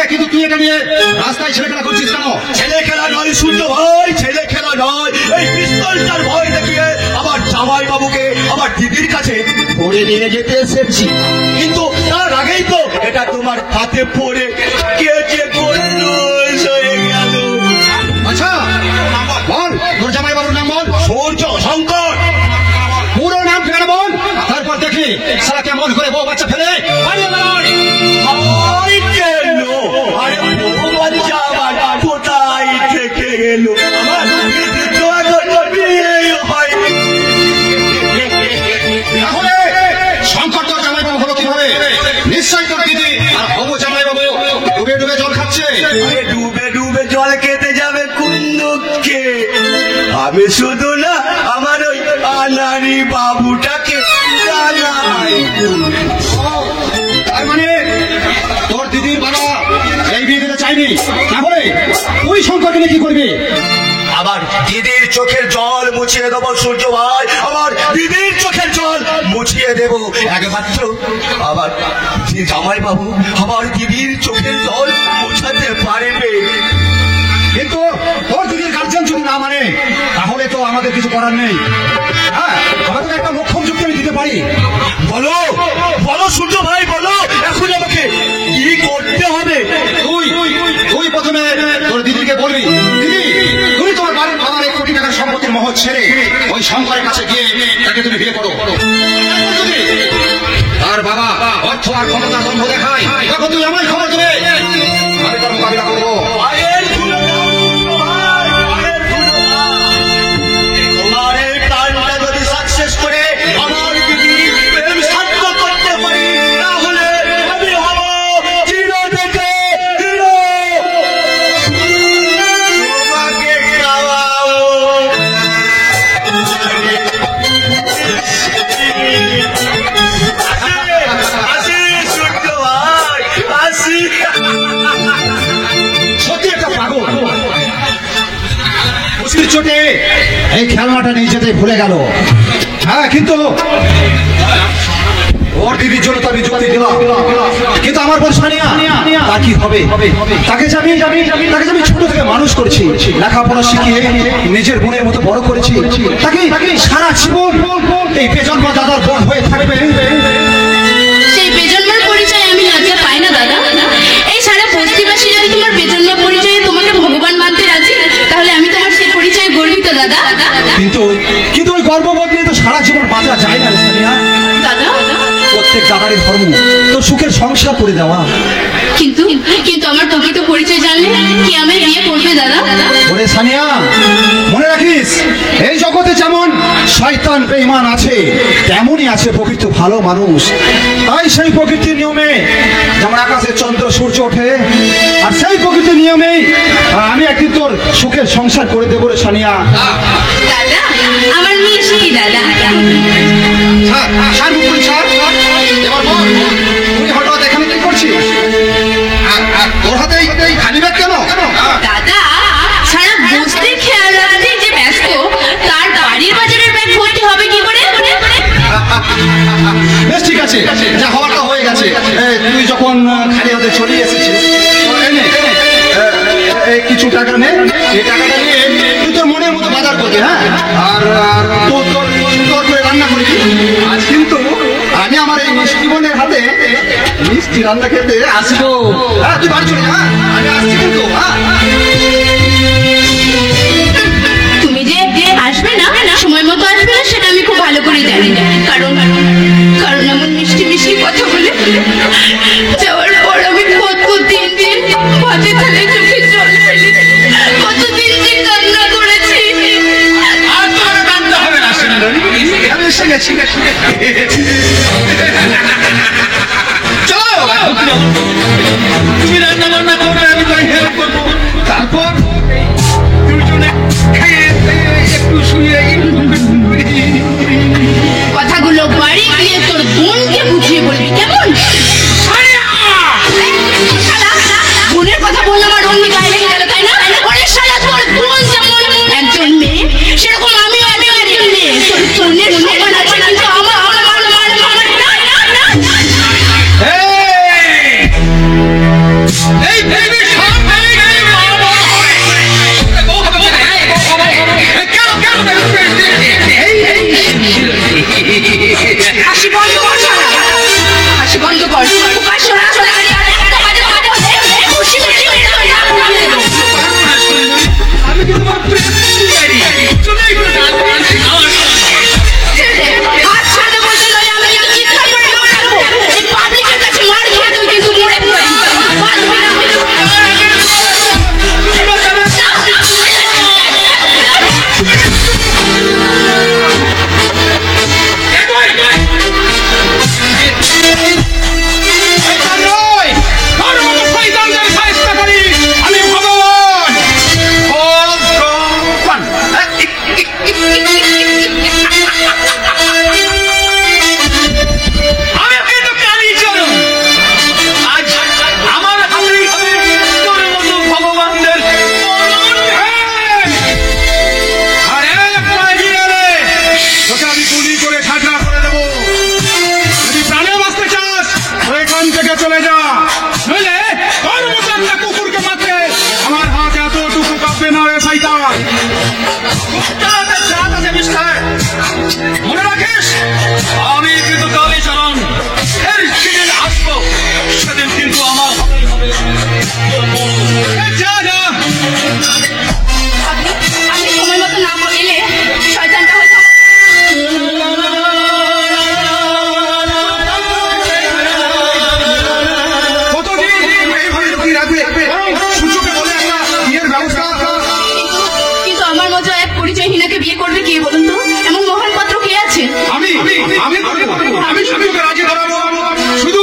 কিন্তু তুই এটা নিয়ে রাস্তায় ছেলে খেলা করছিস কেন? ছেলে খেলা নয় সূর্য ভাই, ছেলে খেলা নয়। এই পিস্তলটার ভয় দেখিয়ে আমার জামাই বাবুকে আমার দিদির কাছে পড়ে নিয়ে যেতে এসেছি, কিন্তু তার আগেই তো এটা তোমার হাতে পড়ে কে যে করলো হয়ে গেল। আচ্ছা বল, তোর জামাই বাবুর নাম বল। সূর্য শঙ্কর। পুরো নাম ফেলে বল, তারপর দেখি সারা কেমন করে বউ বাচ্চা ফেলে পালিয়ে বেড়ায়। আরে কেন? আরে বউ বাচ্চা আমার কোথায় থেকে গেল? আমার তো এখনো বিয়েই হয়নি। তাহলে শঙ্কর তোর জামাই বাবু হলো কিভাবে? নিশ্চয়ই তোর দিদি আর হবু জামাই বাবু ডুবে ডুবে জল খাচ্ছে। আরে ডুবে ডুবে জল খেতে যাবে কুন্দুককে? আমি শুধু না, আমার ওই আনারি বাবুটাকে জানাই। তার মানে তোর দিদির বাবা এই বিয়ে দিতে চাইনি, তাহলে তুই শঙ্করকে নিয়ে কি করবি? আমার দিদির চোখের জল মুছিয়ে দেবো সূর্য ভাই, আমার দিদির চোখের জল মুছিয়ে দেব একমাত্র আমার জামাই বাবু আমার দিদির চোখের জল মুছাতে পারবে। কিন্তু তোর দিদির গার্জেন যদি না মানে তাহলে তো আমাদের কিছু করার নেই। হ্যাঁ, আমাদের একটা লক্ষণ যুক্তি আমি দিতে পারি। বলো বলো সূর্য ভাই, বলো এখন আমাকে কি করতে হবে? তুই প্রথমে তোর দিদিকে বলবি, দিদি তুমি তোমার বাড়ির বাবার 1 কোটি টাকার সম্পত্তির মহৎ ছেড়ে ওই শঙ্করের কাছে গিয়ে তাকে তুমি বিয়ে করো। যদি তার বাবা অর্থ আর ক্ষমতা বন্ধ দেখায় তখন তুই আমায় খবর দেবে, আমি তার মোকাবিলা করবো। তোমার এই প্ল্যানটা যদি সাকসেস করে আমার দিদি প্রেম সাধ্য করতে পারি, তাহলে আমি হব চির থেকে হিরো। তোমাকে খাওয়াবো। আসি সূর্য ভাই, আসি। সত্যি একটা পাগল, মুসির চোটে এই খেলনাটা নিয়ে যেতে ভুলে গেল। হ্যাঁ, কিন্তু ওর দিদির জন্য তো আমি যুক্তি দিলাম, কিন্তু আমার বলছে তা কি হবে? তাকে যে আমি ছোট থেকে মানুষ করেছি, লেখাপড়া শিখিয়ে নিজের বোনের মতো বড় করেছি, তাকে সারা জীবন এই বেজন্মা দাদার বোন হয়ে থাকবে। সেই বেজন্মার পরিচয় আমি লজ্জা পাই না দাদা। এই সারা বস্তিবাসী যদি তোমার বেজন্মা পরিচয়ে তোমাকে ভগবান মানতে রাজি, তাহলে আমি তোমার সেই পরিচয়ে গর্বিত দাদা। কিন্তু ওই গর্ববোধ নিয়ে তো সারা জীবন বাঁচা যায় না সানিয়া। দাদা প্রত্যেক দাদারই ধর্ম তোর সুখের সংসার করে দেওয়া। কিন্তু কিন্তু আমার প্রকৃত পরিচয় জানলে কি আমায় বিয়ে করবে দাদা? ওরে সানিয়া, মনে রাখিস এই জগতে যেমন শয়তান বেঈমান আছে তেমনই আছে প্রকৃত ভালো মানুষ। তাই সেই প্রকৃতির নিয়মে যেমন আকাশে চন্দ্র সূর্য ওঠে, আর সেই প্রকৃতির নিয়মেই আমি একদিন তোর সুখের সংসার করে দেবো রে সানিয়া। দাদা, আমার মেয়ে সেই দাদা। এবার বল, তুই হঠাৎ এখানে কি করছিস? তোর হাতে এই খালি ব্যাগ কেন? দাদা, সারা বসতে খেয়াল রাখতে যে ব্যস্ত, তার বাড়ির বাজারের ব্যাগ ভর্তি হবে কি করে? বেশ ঠিক আছে, যা হওয়াটা হয়ে গেছে। তুই যখন খালি হাতে চলে এসেছিস, কিছু টাকা নে, এই টাকাটা নিয়ে তুই তোর মনের মতো বাজার করবি। হ্যাঁ, আর তোর তোর সুন্দর করে রান্না করবি। আজ কিন্তু আমি আমার এই মিষ্টি বোনের হাতে মিষ্টি রান্না খেতে আসবো। হ্যাঁ, তুই বাড়ি চলে যা, আমি আসছি কিন্তু। তুমি যে আসবে না, সময় মতো আসবে না, সেটা আমি খুব ভালো করে জানি। কারণ কারণ এমন মিষ্টি মিষ্টি কথা বলে যাওয়ার পর আমি কত দিন দিন ভাতে থালে চোখে জল ফেলি, কতদিন যে কান্না করেছি। আর তোর কান্না হবে না সুন্দরী, আমি এসে গেছি। চলো, তুমি রান্না বান্না করবে, আমি তাই হেল্প করবো। তারপর দুজনে খেয়ে একটু শুয়ে কথাগুলো বাড়ি গিয়ে তোর বোনকে বুঝিয়ে বলবি, কেমন? বোনের কথা বললে আমার অন্য গায়ে লেগে গেল, তাই না? অনেক সারা তোর বোন যেমন একজন মেয়ে, সেরকম আমিও একজন মেয়ে। তোর বোনের সমান আছে, কিন্তু আমার এই দেবী সব হয়ে গেছে, হাসি বন্ধ কর, হাসি বন্ধ কর। উপাসনা চলে গেলে খুশি খুশি হয়ে যাবে না। আমি কি তোমার প্রেমী? চলেই হাত ছাড়তে বলতে নয়, আমি কিন্তু চিৎকার করে মারবো। এই পাবলিকের কাছে মার খেয়ে তুই কিন্তু মরে পড়বি। বাঁচবি না। আমি ভগবান। আমি কিন্তু কালীচরণ। আজ আমার হাতেই হবে তোর মতো ভগবানদের মরণ। আর এক মাঝি এলে তোকে আমি গুলি করে ঠাকরা করে দেবো। যদি প্রাণে বাঁচতে চাস তো এখান থেকে চলে যা, নইলে তোর মতো একটা কুকুরকে মারতে আমার হাত এতটুকু কাঁপবে না রে শয়তান। মনে রাখিস, আমি কিন্তু কালীচরণ। এর সেদিন আসবো, সেদিন কিন্তু আমার হবেই হবে। যা যা। আপনি সময় মতো না এলে শয়তানটা হয়তো কতদিন এইভাবে লুকিয়ে রাখবে? সূর্যকে বলে একটা বিয়ের ব্যবস্থা। কিন্তু আমার মতো এক পরিচয়হীনাকে বিয়ে করবে কে বলুন তো? এমন মহান পাত্র কে আছে? আমি করবো, আমি তোকে রাজি করাবো। শুধু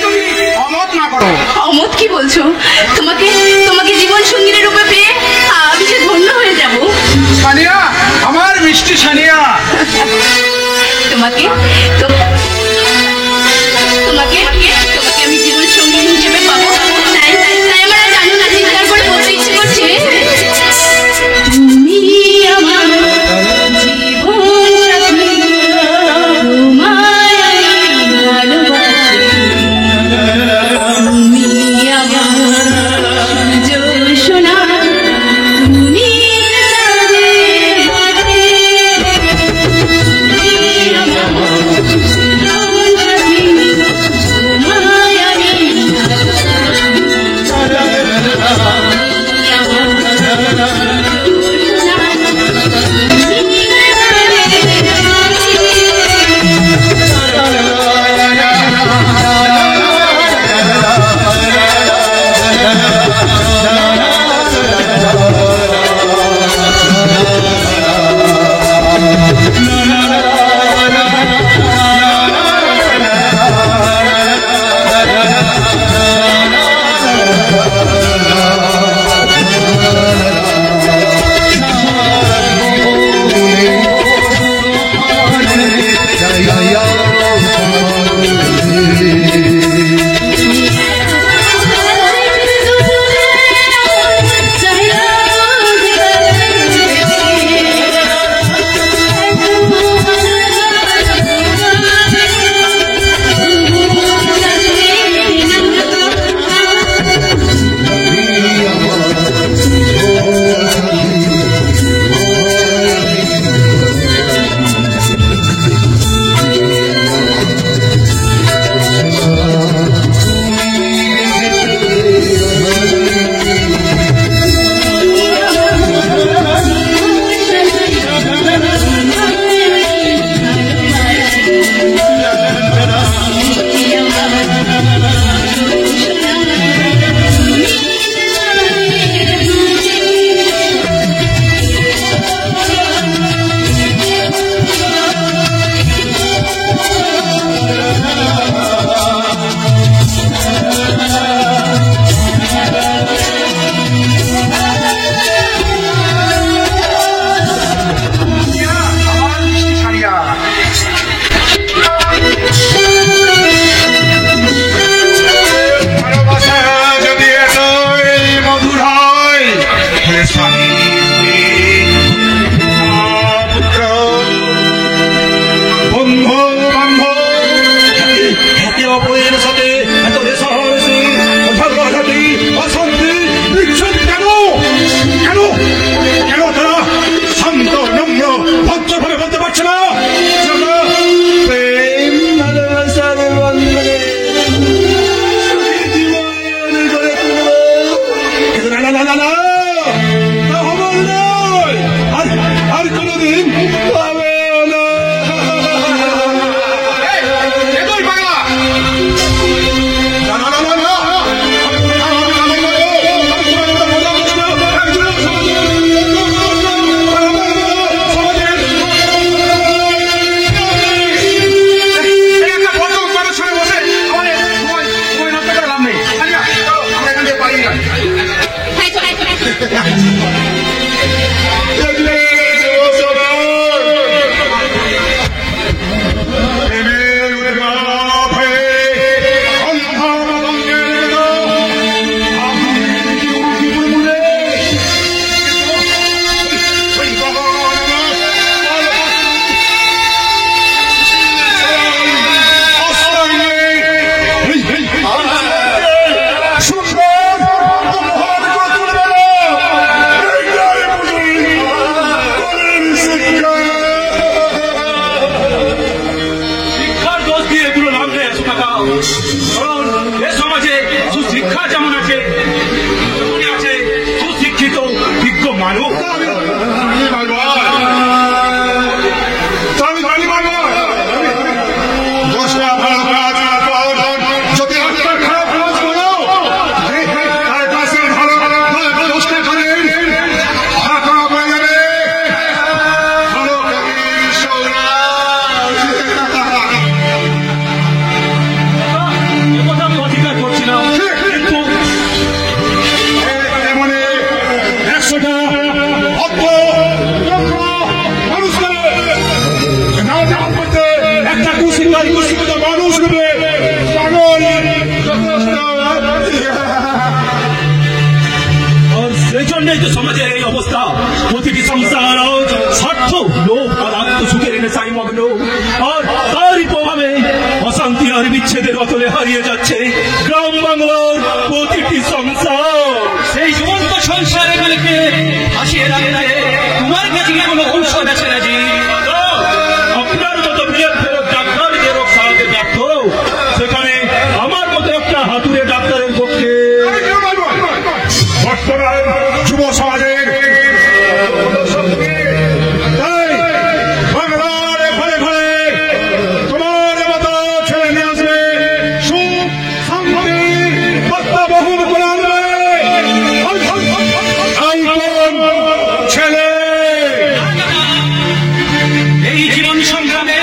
তুমি অমত না করো। অমত কি বলছো? তোমাকে তোমাকে জীবন সঙ্গিনী রূপে পেয়ে আমি যে ধন্য হয়ে যাব। সানিয়া, আমার মিষ্টি সানিয়া। তোমাকে তোমাকে তোমাকে আমি জীবন সঙ্গিনী হিসেবে পাবো। তাই তাই আমার জানো না, চিৎকার করে বলতে ইচ্ছে করছে, তুমি আমার জীবন সাথী, তোমায় আমি ভালোবাসি, তুমি আমার সূর্য সোনা, তুমি চাঁদের মাঝে, তুমি আমার সংসার আজ স্বার্থ লোভ আর আত্মসুখের নেশায় মগ্ন, আর তারই প্রভাবে অশান্তি আর বিচ্ছেদের অতলে হারিয়ে যাচ্ছে গ্রাম বাংলার প্রতিটি সংসার। সেই জীবন্ত সংসারগুলিকে ভাসিয়ে রাখতে তোমার কাছে কি কোনো ঔষধ আছে রাজি? আপনার মতো বিয়ের ফেরত ডাক্তার যে রোগ সারাতে ব্যর্থ, সেখানে আমার মতো একটা হাতুড়ে ডাক্তারের পক্ষে বর্তমান যুব সমাজের তাই বাংলার ঘরে ঘরে তোমার মতো ছেলে নিয়ে আসবে, সুখ শান্তির বার্তা বহন করে আনবে। এই কোন ছেলে এই জীবন সংগ্রামে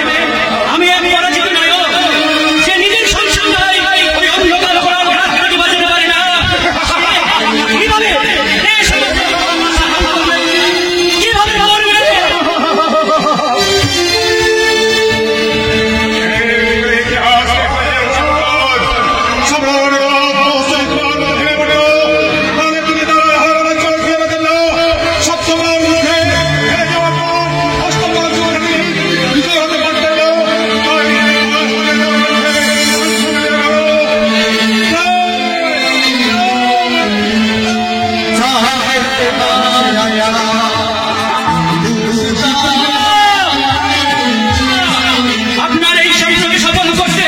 আমি এক পরাজিত নায়ক, সে নিজের সংসার নয়, ওই অন্ধকার করার রাস্তাটি বাঁচাতে পারে না। কিভাবে কিভাবে করবে? আপনার এই সংসারকে সফল করতে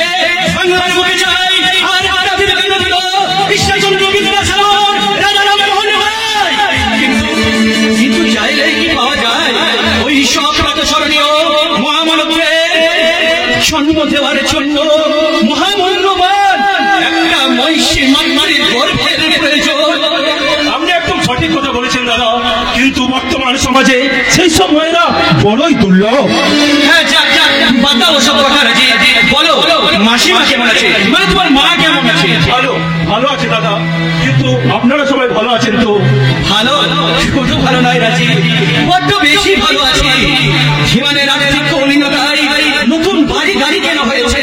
বাংলার বুকে চাই আর আরাধিত বিনোদিত ঈশ্বরচন্দ্র বিদ্যাসাগর রাজা রামমোহন রায়। কিন্তু চাইলেই কি পাওয়া যায় ওই সব স্মরণীয় মহামানবকে জন্ম দেওয়ার জন্য মহামূল্যবান একটা মহিষী মাতৃর গর্ভের প্রয়োজন? আপনি একদম সঠিক কথা বলেছেন দাদা, কিন্তু বর্তমান সমাজে সেই সব মেয়েরা বড়ই দুর্লভ। হ্যাঁ, যাক যাক, বাদ ওসব কথা রাজি। বলো মাসিমা কেমন আছে, মানে তোমার মা কেমন আছে? ভালো ভালো আছে দাদা, কিন্তু আপনারা সবাই ভালো আছেন তো? ভালো শুধু ভালো নয় রাজি, বড্ড বেশি ভালো আছি। জীবনের আর্থিক কৌলীনতায় নতুন বাড়ি গাড়ি কেনা হয়েছে,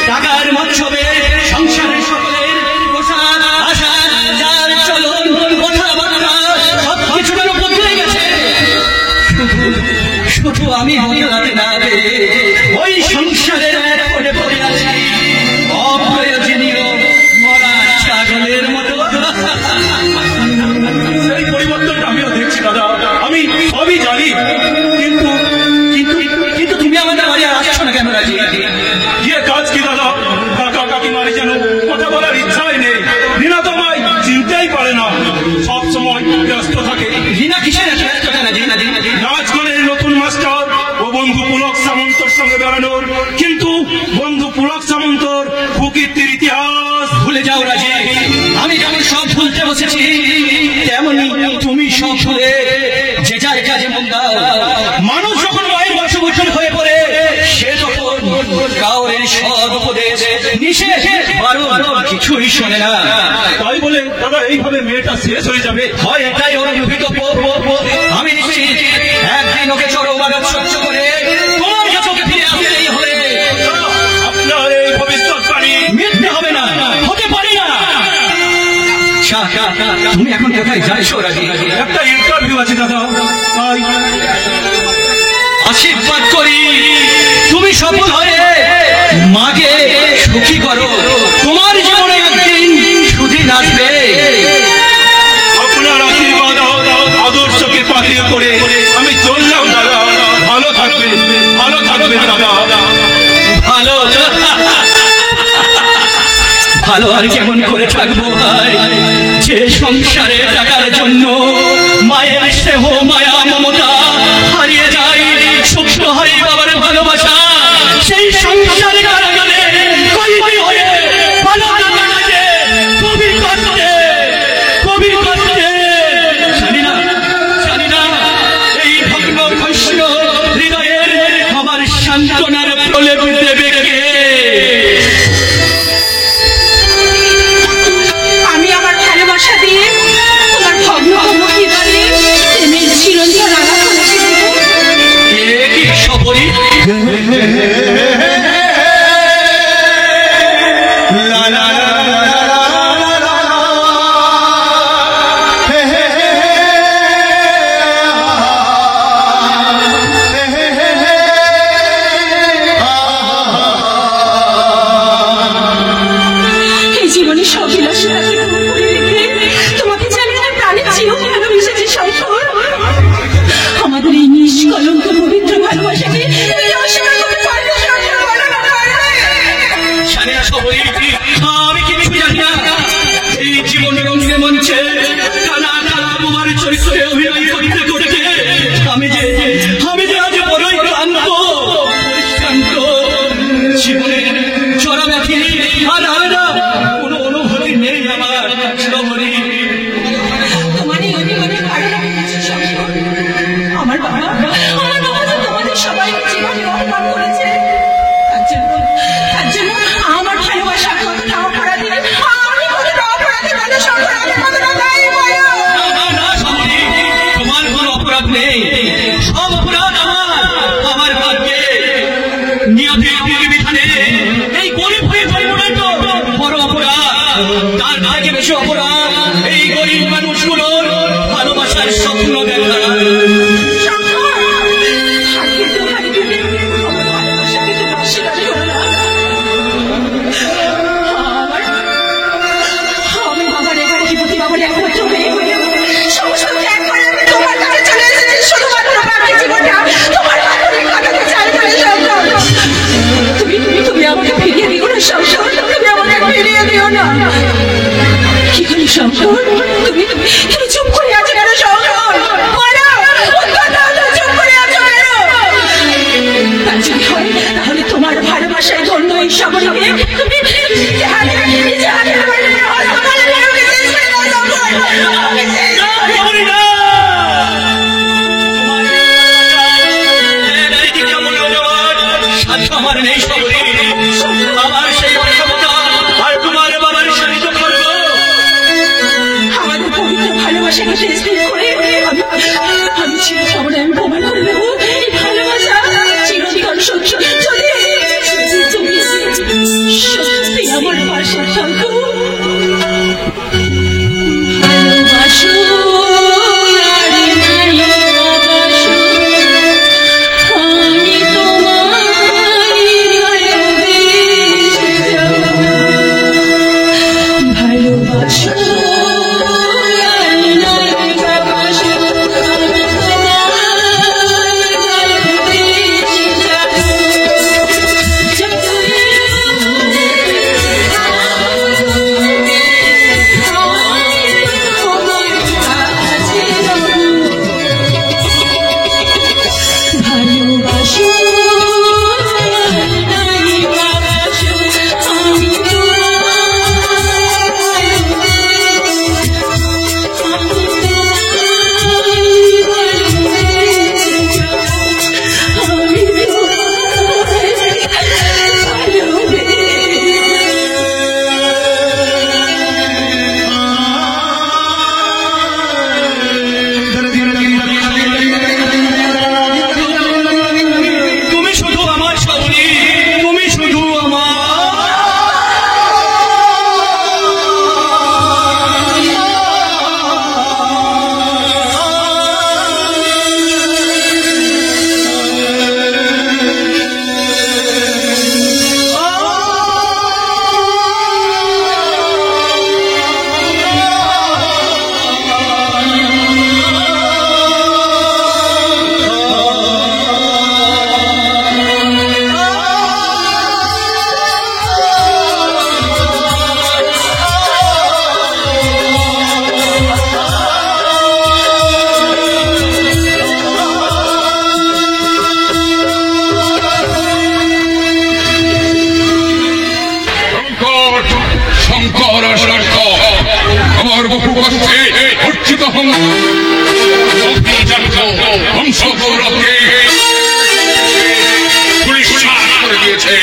টাকার মৎসবে সংসারের সকলের পোশাক আশাক যার চলন কথাবার্তা সবকিছু যেন বদলে গেছে। শুধু আমি বদলাতে না পেরে ওই সংসারের পড়ে পড়ে আছি অপ্রয়োজনীয় মরা ছাগলের মতো। সেই পরিবর্তনটা আমিও দেখছি দাদা, আমি সবই জানি, কিন্তু কিন্তু কিন্তু তুমি আমাদের বাড়ি আর আসছো না কেন রাজি? গিয়ে কাজ কি দাদা? কাকা কাকিমারি যেন কথা বলার ইচ্ছাই নেই। রিনা তোমায় চিনতেই পারে না, সব সময় ব্যস্ত থাকে। রিনা কিসের এত ব্যস্ততা রাজি? নাচগানের নতুন মাস্টার ও বন্ধু পুলক সামন্তর সঙ্গে বেড়ানোর, কিন্তু বন্ধু পুলক সামন্তর কুকীর্তির ইতিহাস ভুলে যাও রাজি। আমি যেমন সব ভুলতে বসেছি, তেমনি তুমি সব ভুলে যে যার কাজে মন দাও। মানুষ যখন মায়ের বশবর্তী হয়ে পড়ে, সে তখন কাউরের সদ উপদেশ নিষেধ বারণ কিছুই শোনে না। তাই বলে দাদা এইভাবে মেয়েটা শেষ হয়ে যাবে? হয় এটাই অনুভূত। আমি নিশ্চিত একদিন ওকে চরম আঘাত সহ্য করে তোমার কাছে ওকে ফিরে আসতেই হবে। আপনার এই ভবিষ্যৎবাণী মিথ্যে হবে না, হতে পারে না। তুমি এখন কোথায় যাচ্ছ রাজি? একটা ইন্টারভিউ আছে দাদা, তাই আশীর্বাদ করি তুমি সফল হয়ে মাকে সুখী করো। তোমার জীবনে একদিন সুদিন আসবে। আপনার আশীর্বাদ আদর্শকে পাঠিয়ে করে আমি চললাম দাদা। ভালো থাকবেন, ভালো থাকবেন দাদা। ভালো ভালো আর কেমন করে থাকবো ভাই, যে সংসারে টাকার জন্য মায়ের স্নেহ মায়া মমতা হারিয়ে যায়, সূক্ষ্ম হয় বাবার ভালোবাসা। সেই সংসারে কারাগারে কয়েদি হয়ে ভালো লাগে কবি করতে জানি না এই ভগ্ন ভস্ম হৃদয়ের আমার সান্ত্বনার প্রলেপ দেবে কে? আমি আমার ভালোবাসা দিয়ে তোমার ভগ্ন হৃদয়ে প্রেমের চিরঞ্জীব শঙ্কর, তুমি চুপ করে আছো কেন শঙ্কর? বলো, উত্তর দাও তো, চুপ করে আছো কেন? তা যদি হয় তাহলে তোমার ভালোবাসায় ধন্য এই সকলকে তুমি নিজে হাতে আমার হাসপাতালে নিয়ে গেছিলে শঙ্কর। বলি না। কেমন সাধ্য আমার নেই সবরি, আমার সেই ক্ষমতা আর তোমার বাবার সাহিত্য করব। আমাদের পবিত্র ভালোবাসাকে স্থির করে আমি চির সবরে আমি প্রমাণ করে দেবো এই ভালোবাসা চিরদিন সত্য। যদি তুমি সত্যি আমার পাশে থাকো, ভালোবাসো আর ভালোবাসো, আমি তোমায় ভালোবেসে যাব। ভালোবাসো আর ভালোবাসো, আমি তোমায় ভালোবেসে যাব। ভালোবাসো ভালোবাসো, আমি তুমি শুধু আমার সবরি, তুমি শুধু আমার। শঙ্কর শঙ্কর, আমার বহু কষ্টে অর্চিত বংশগৌরবকে পরিষ্কার করে দিয়েছে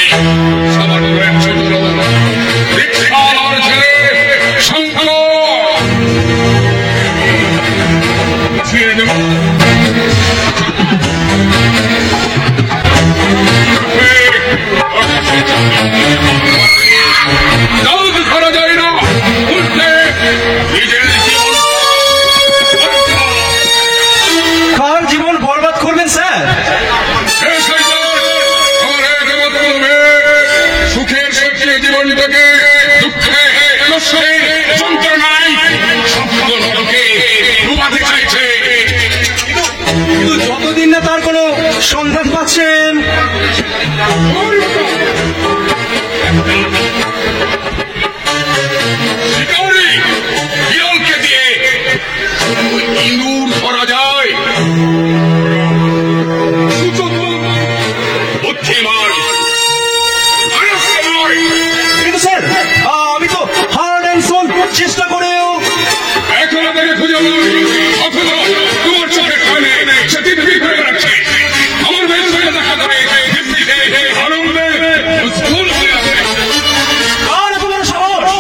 সামান্য এক ছোট ভিক্ষার ছেলে শঙ্কর। দাউদ করা যায় না, উল্টে নিজের জীবন। কার জীবন বরবাদ করবেন স্যার? সুখের সত্যি জীবনটাকে দুঃখে কষ্টে যন্ত্রণায় সম্পূর্ণকে ডুবাতে চাইছে। কিন্তু যতদিন না তার কোনো সন্ধান পাচ্ছেন, শিকারি বিড়ালকে দিয়ে ইঁদুর ধরা যায়। বুদ্ধিমান কিন্তু স্যার আমি তো হার্ড অ্যান্ড সোল চেষ্টা করেও এখনো তাকে খুঁজে পাই, অথচ তোমার চোখের সামনে সে দিব্যি করে রাখছে। আমার মেয়ের সঙ্গে দেখা করে দিব্যিতে আনন্দে উজ্জ্বল হয়ে আছে। আর তোমার সাহস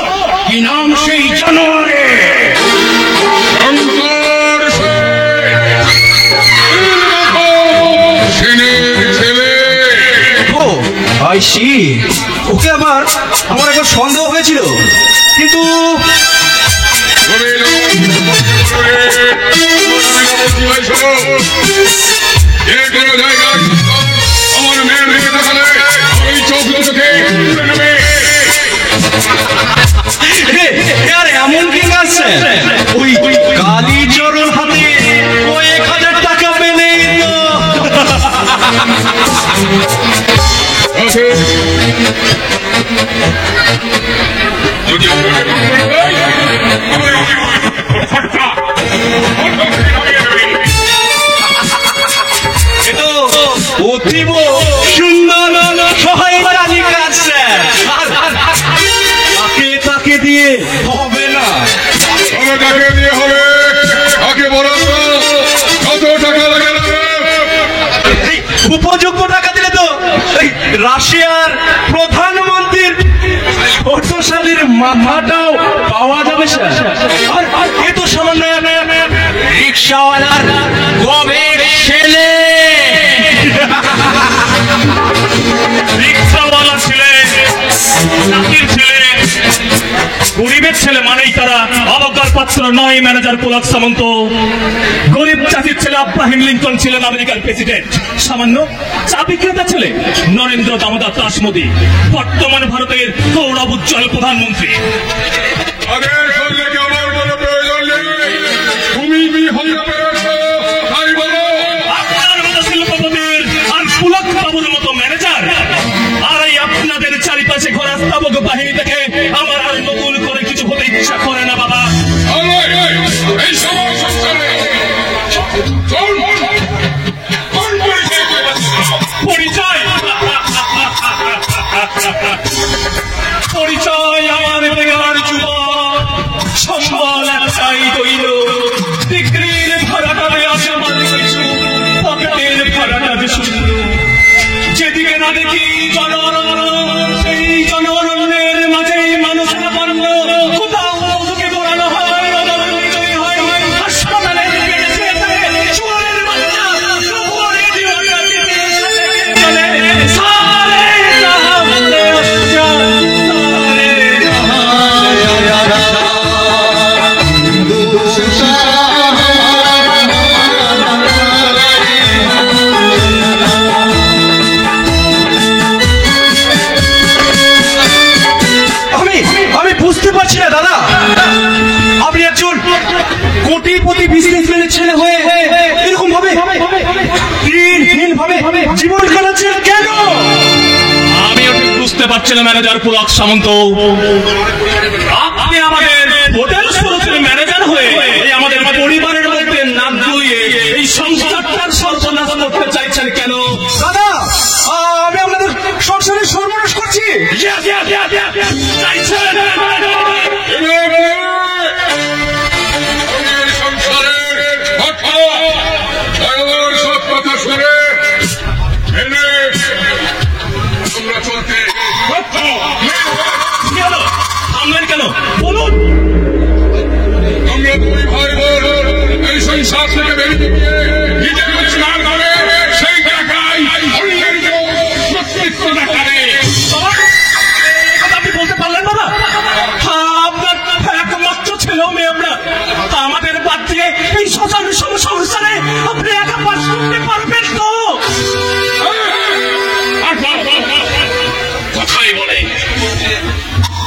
কি নাম সেই জানোয়ারে? শঙ্কর সেনের ছেলে। ও আই সি, ওকে আমার একবার সন্দেহ হয়েছিল, কিন্তু যে কোনো জায়গায় আমার মেয়ের দিকে দেখালে ওই চোখ দুটোকে তুলে নেবে। আরে এমন কি আছে? ওই কালীচরণ হাতে 1000 টাকা পেলেই তো যদি অতীব সুন্দর সহায় তালিকা স্যার তাকে দিয়ে হবে না। কাকে দিয়ে হবে? কাকে বলো তো, কত টাকা লাগে? উপযুক্ত টাকা দিলে তো রাশিয়ার প্রধানমন্ত্রীর ছোটশালীর মাথাটাও পাওয়া যাবে স্যার। আর এ তো সামান্য রিক্সাওয়ালার গবের ছেলে। রিক্সাওয়ালা ছেলে, চাকরির ছেলে, গরিবের ছেলে মানেই তারা অবজ্ঞার পাত্র নয়। ম্যানেজার পুলক সামন্ত গরিব জাতির ছেলে আব্রাহিম লিঙ্কন ছিলেন আমেরিকার প্রেসিডেন্ট। সামান্য চা বিক্রেতা ছেলে নরেন্দ্র দামোদর দাস মোদী বর্তমান ভারতের গৌরব উজ্জ্বল প্রধানমন্ত্রী। আগের সঙ্গে কি আমার কোনো প্রয়োজন নেই? তুমি বিহলে পেরেছো, তাই বলো। আপনার মতো শিল্পপতির আর পুলক বাবুর মতো ম্যানেজার আর এই আপনাদের চারিপাশে ঘোরা স্থাবক বাহিনী থেকে আমার আর নতুন করে কিছু হতে ইচ্ছা করে না বাবা। এই সবার সংসারে পরিচয় পরিচয় আমার বেগার যুবক, সম্বল একটাই দইল, ডিগ্রির ভাড়াটাবে আছে আমার কিছু, পকেটের ভাড়াটাবে শূন্য। যেদিকে না দেখি জনরণ্য, সেই জনরণ্যের মাঝে মানুষের বন্য। কোথাও বুকে দৌড়ানো হয়, অদরণীয় হয়, হাসপাতালে চোরের বাচ্চা উপরে জীবনটা চলে। সারে সামনে আসা, সারে আমি বুঝতে পারছি না দাদা, আপনি একজন কোটিপতি বিজনেসম্যানের ছেলে হয়ে এরকম ভাবে ঋণহীন ভাবে জীবন কাটাচ্ছেন কেন? আমিও ঠিক বুঝতে পারছি না ম্যানেজার পুলক সামন্ত। আপনি আমাদের হোটেল সুরতের ম্যানেজার হয়ে এই আমাদের পরিবারের মধ্যে নাক ধুইয়ে এই সংসারটার সর্বনাশ করতে চাইছেন কেন? দাদা, আমি আপনাদের সংসারের সর্বনাশ করছি। চাইছেন সংসারের সব কথা শুনে তোমরা চলতে কি হলো? থামলেন কেন? বলুন। তোমরা দুই ভাই বোন এই সংসার থেকে বেরিয়ে গিয়ে নিজেকে স্নান করে সেই টাকায় অন্যের কর্তৃত্ব দেখাবে। আপনি বলতে পারলেন বাবা? আপনার একমাত্র ছেলেও মেয়ে আমরা, আমাদের বাদ দিয়ে এই শ্মশান সংসারে আপনি একা পাশ করতে পারবেন তো? কথাই বলে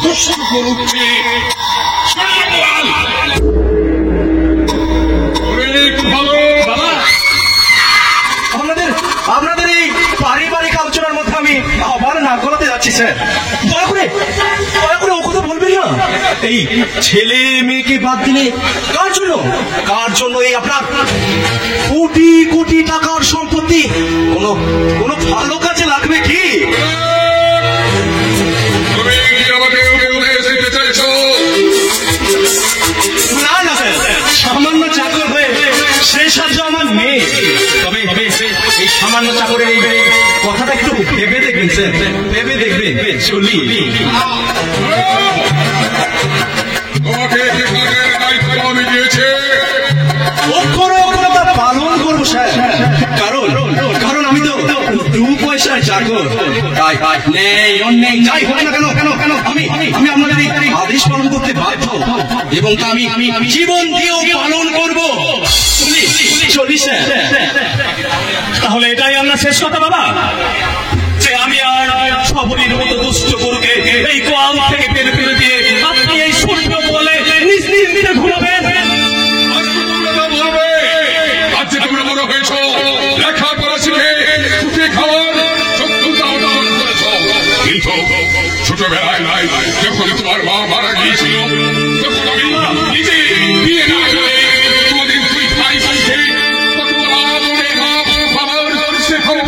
দর্শন করুচ্ছে ভালো বাবা, আপনাদের এই পারিবারিক আলোচনার মধ্যে আমি আবার না গলাতে যাচ্ছি স্যার। দয়া করে ও কথা বলবেন না। এই ছেলে মেয়েকে বাদ দিলে কার জন্য এই আপনার কোটি কোটি টাকার সম্পত্তি কোনো ভালো কাজে লাগবে কি? তুমি কি আমাকে উপদেশ দিতে চাইছো? না না স্যার, সামান্য চাকর হয়ে সেই সাহায্য আমার নেই। তবে এই সামান্য চাকরের এই কথাটা একটু ভেবে দেখবেন স্যার, ভেবে দেখবেন। চলি। তোমাকে যে কাজের দায়িত্ব আমি দিয়েছি অক্ষরে তা পালন করবো স্যার। কারণ আমি তো 2 পয়সার চাকর। তাই নেই অন্যায় যাই হোক না কেন আমি আপনাদের এই আদেশ পালন করতে বাধ্য, এবং তা আমি জীবন দিয়েও পালন করবো। চলি স্যার। তাহলে এটাই আমরা শেষ কথা বাবা, যে আমি আর সবরীর মতো দুষ্ট গরুকে এই গোয়াল থেকে পেরে ফেলে দিয়ে আপনি এই সূর্য বলে নিজ দিনে ঘুরাবেন। আজ যে তোমরা বড় হয়েছ, লেখাপড়া শিখে সুখে খাওয়ার সক্ষমতা অর্জন করেছ, কিন্তু ছোটবেলায় নাই যখন তোমার মা মারা গিয়েছিল, তখন আমি নিজে বিয়ে না করে তোমাদের দুই ভাই বোনকে কত আদরে বাবার শেখাবো।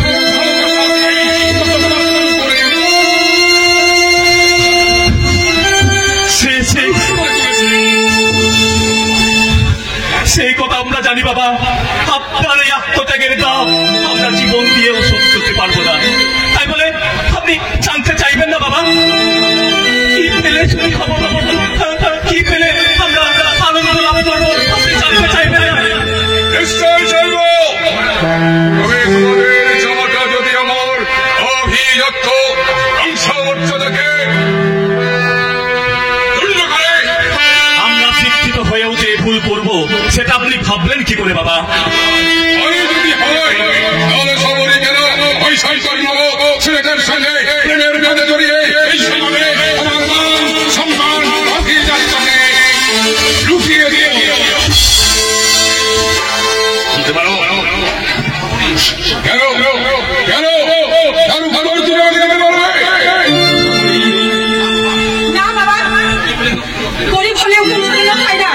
কেন কেন কারু ভালো তুমি আমাকে কেন বলবে? না বাবা, গরিব হলেও কোনো খাই না।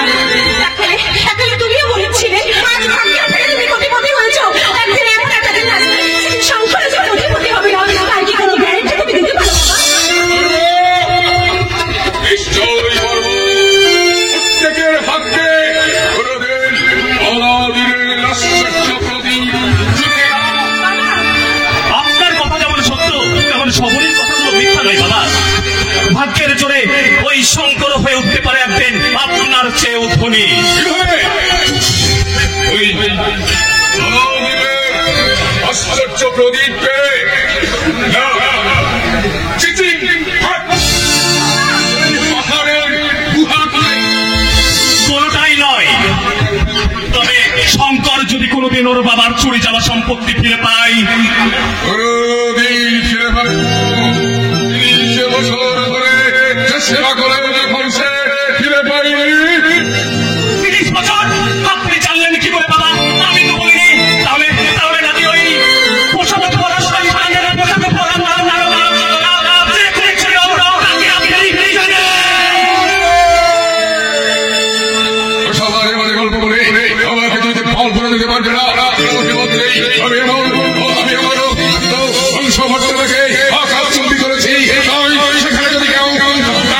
একালে তুমিও বলেছিলে আজ ভাগ্যের ফেলে তুমি কোটিপতি হয়েছো, একদিন একটা দিন আসবে সংসারে যে কোটিপতি হবে না, তাই কি কোনো গ্যারেন্টি তুমি দিতে পারো? নিশ্চয়ই বলবো, প্রত্যেকের ভাগ্যে কোনদিন অনাদিনের আশ্চর্য প্রদীপ জ্বলে না। আপনার কথা যেমন সত্য তেমন সবরই কথাগুলো মিথ্যা নয় বাবা। ভাগ্যের জোরে ওই শঙ্কর হয়ে উঠতে পারে একদিন আপনার চেয়েও ধনী। কিভাবে? ওই অনাদিনের আশ্চর্য প্রদীপ পেয়ে না, চিচিং পাহাড়ের গুহা দিয়ে কোনটাই নয়। তবে শঙ্কর যদি কোনোদিন ওর বাবার চুরি যাওয়া সম্পত্তি ফিরে পায়, কোনদিন ফিরে পাবো। ৩০ বছর ধরে যে সেবা করে যখন সে ফিরে পাইনি, ৩০ বছর আপনি জানলেন কি করে বাবা? আমি তো বলিনি। তাহলে তাহলে নাকি ওই পোশাক পরা শয়তানের পোশাক পরা যে করেছিল তাকে আপনি জানেন? সবাই মানে গল্প করে আমাকে যদি ফল করে দিতে পারবে না, আমি আমারও বংশ ভট্টাকে আকাশ চুক্তি করেছি। সেখানে যদি কেউ আমি বাবা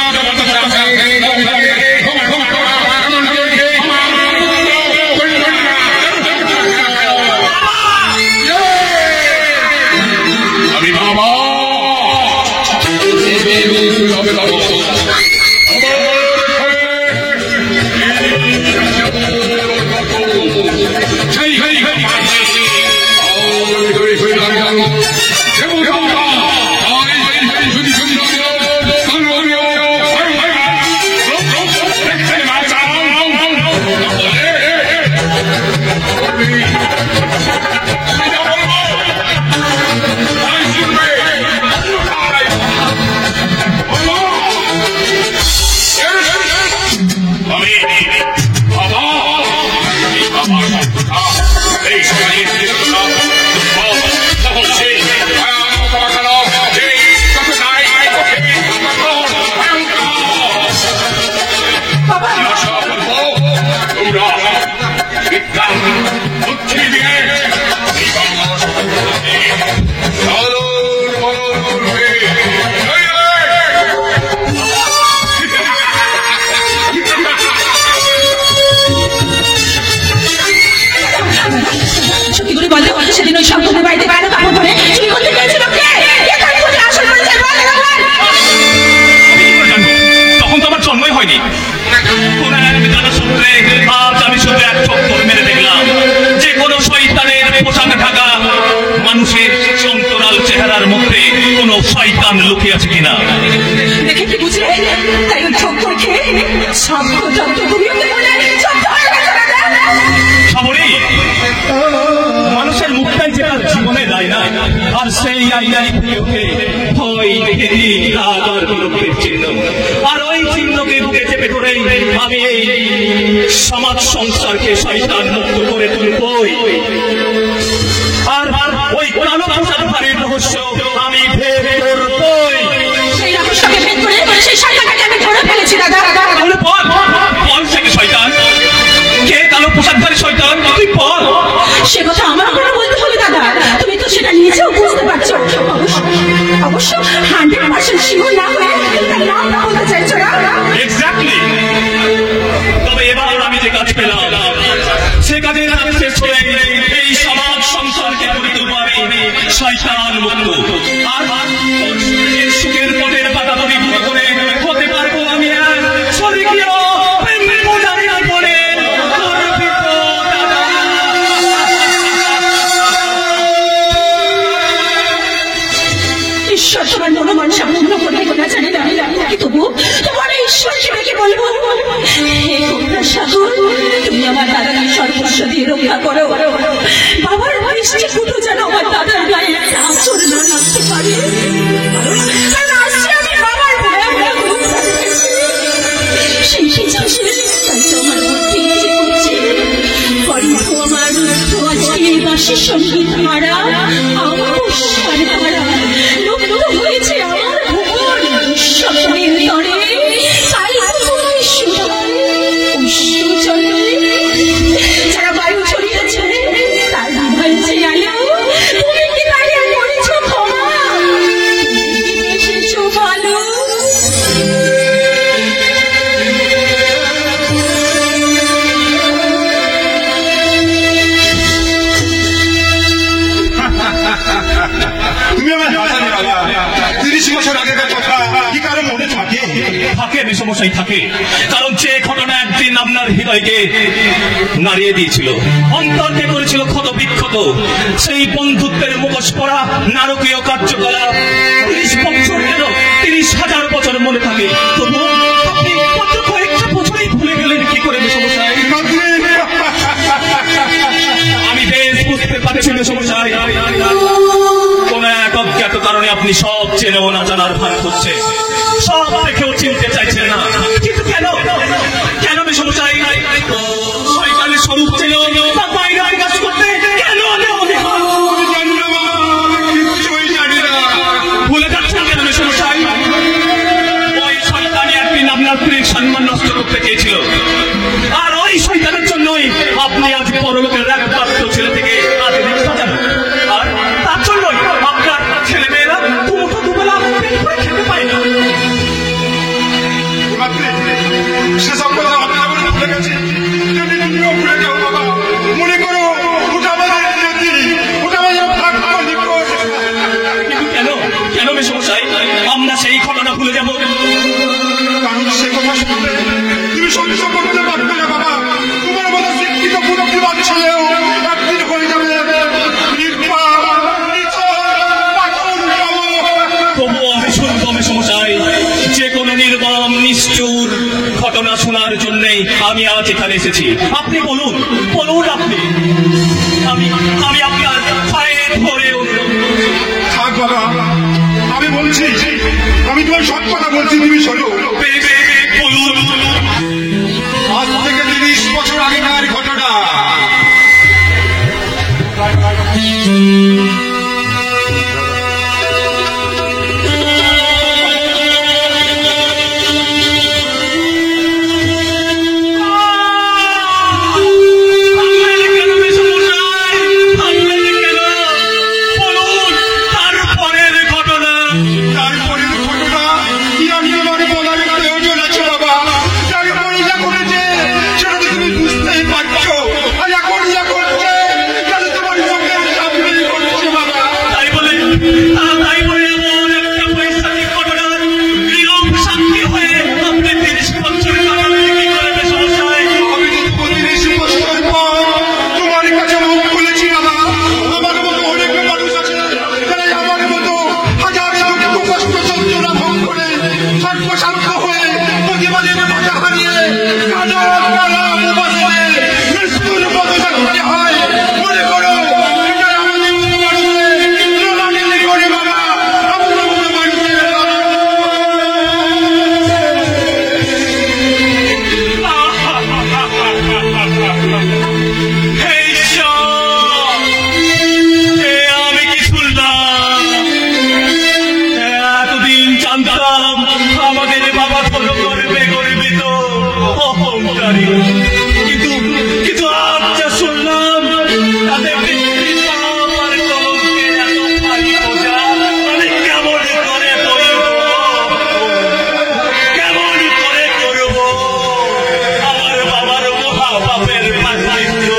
সত্যি করে বলতে সেদিন ওই শঙ্করের বাড়িতে বাইরে কাপড় পরে চুরি করতে গিয়েছিল কে? এখান থেকে আসল পরিচয় বল আমার। তখন তো আমার জন্মই হয়নি। কোন এক জানা সূত্রে আজ আমি শুধু এক চক্কর মেরে দেখলাম যে কোন শয়তানের পোশাক ঢাকা মানুষের অন্তরাল চেহারার মধ্যে কোন শয়তান লুকিয়ে আছে কিনা। দেখে কি বুঝলে? তাই ওই চক্কর খেয়ে সব যন্ত্র ঘুরিয়ে বলে চক্কর হয়ে গেছে দাদা। খবরই মানুষের মুখটাই যে তার জীবনে দেয় না, আর সেই আইনাই থেকে ভয় ভীতি রাগ আর বিরক্তির চিহ্ন, আর ওই চিহ্নকে বুকে চেপে ধরেই আমি এই সমাজ সংসারকে শয়তান মুক্ত করে তুলবই। আর ওই কালো পোশাকধারীর রহস্য আমি ভেদ করবই। সেই রহস্যকে ভেদ করে সেই শয়তানটাকে আমি ধরে ফেলেছি দাদা। তাহলে বল বল সে কি শয়তান? কে কালো পোশাকধারী শয়তান? তুই বল। সে কথা আমার কোনো বলতে হবে দাদা, তুমি তো সেটা নিজেও বুঝতে পারছো। অবশ্য 100% শিওর না হয়ে তার নামটা বলতে চাইছো না? এক্স্যাক্টলি। তবে এবার আমি যে কাজ পেলাম সে কাজের শেষ করে এই সমাজ সংসারকে করে তুলব আমি শয়তান মুক্ত। আর সুখের পথের পাতা তৈরি করে হতে পারবো আমি এক স্বর্গীয় পূজারী বলে ঈশ্বর তোমার মনোমান সামন্য করে না জানি না, তবু তোমার ঈশ্বরকে ডেকে বলবো, হে করুণা সাগর, তুমি আমার দাদাকে সর্বস্ব দিয়ে রক্ষা করো। বাবার মিষ্টি কুটো যেন আমার দাদার গায়ে আঁচড় না লাগতে পারে। কারণ আজকে আমি বাবার ভয়াবহ রূপ দেখেছি। সেই তাই তো আমার বুদ্ধি ইচ্ছে করছে কণ্ঠ আমার আজকে বাসি সঙ্গীত ধারা আমার উৎসার ধারা লুপ্ত হয়েছে আমার ভুবন স্বপ্নের তরে তাই তোমায় সুচলে যারা বায়ু ছড়িয়েছে তার ভাইছে আলো তুমি কি তাই করেছ ক্ষমা এসেছো ভালো তুমি আমার হাসানি বাবা 30 বছর আগেকার কথা কি কারো মনে থাকে? থাকে বিষমশাই থাকে, কারণ যে ঘটনা একদিন আপনার হৃদয়কে নাড়িয়ে দিয়েছিল, অন্তরকে করেছিল ক্ষত বিক্ষত, সেই বন্ধুত্বের মুখোশ পরা নারকীয় কার্যকলাপ 30 বছর কেন 30,000 বছর মনে থাকে, তবু আপনি মাত্র কয়েকটা বছরই ভুলে গেলেন কি করে বিষমশাই? আমি বেশ বুঝতে পারছি বিষমশাই, কোন এক অজ্ঞাত কারণে আপনি সব চেনেও না জানার ভান করছে, সব দেখেও চিনতে চাইছেন না, কিন্তু কেন কেন বিষমশাই? শয়তানের স্বরূপ চেনেও বা বাইরে কাজ করতে কেন ভুলে যাচ্ছেন কেন বিষমশাই? ওই শয়তানই একদিন আপনার স্ত্রীর সম্মান নষ্ট করতে চেয়েছিল, আর ওই শয়তানের জন্যই আপনি আজ পরলোকের একমাত্র ছেলে থেকে আজ রিক্সা চালান, আর তার জন্যই আপনার ছেলেমেয়েরা দুমুঠো দুবেলা পেট ভরে খেতে পায় না। সেসব কথা আপনার ভুলে গেছে, যদি তুমিও ভুলে যাও বাবা, মনে করো ওটা আমাদের নিয়তি, ওটা আমাদের ভাগ্য নিকট। কিন্তু কেন কেন বিষমশাই আমরা সেই ঘটনা ভুলে যাব? কারণ সে কথা শুনলে তুমি সহ্য করতে পারবে না বাবা, তোমার মতো শিক্ষিত বুদ্ধিমান ছেলেও একদিন হয়ে যাবে নির্বাক, নিচল, পাগল বাবা। তবুও আমি শুনবো বিষমশাই, যে কোনো নির্মম নিষ্ঠুর ঘটনা শোনার জন্যই আমি আজ এখানে এসেছি। আপনি বলুন বলুন, আপনি আমি আমি আপনার পায়ে ধরে থাক বাবা, আমি বলছি, আমি তোমার সব কথা বলছি, তুমি শোনো। বলুন। আজ থেকে 30 বছর আগেকার ঘটনা। তারপরের ঘটনা কি আমি তোমার বলার প্রয়োজন আছে বাবা? তারপরে যা করেছে সেটা তো তুমি বুঝতেই পারছো, আর এখন যা করছে তাহলে তোমার চোখের সামনেই করছে বাবা। তাই বলে এমন একটা পৈশাচিক ঘটনার নীরব সাক্ষী হয়ে আপনি 30 বছর কাটালেন কি করে বিষমশাই? আমি তো 30 বছর পর তোমার কাছে মুখ খুলেছি বাবা। আমার মতো অনেক মানুষ আছে যারা আমার মতো হাজার দুঃখ কষ্ট যন্ত্রণা ভোগ করে সর্বশান্ত হয়ে প্রতিবাদের ভাষা হারিয়ে কালো কালা উপবাস করে মৃত্যুর মতো থাকতে হয়। মনে করো এটা আমাদের মতো মানুষের লড়াই করে বাবা, আমাদের মতো মানুষের এই সব আমি কি শুনলাম? এতদিন জানতাম আমাদের বাবা হলো গর্বিত অহংকারী, কিন্তু আজ যা শুনলাম তাদের পিতৃপাপ আর কলঙ্কের এত ভারী বোঝা আমি কেমন করে বলব, কেমন করে করব আমার বাবার মহাপাপের প্রায়শ্চিত্ত।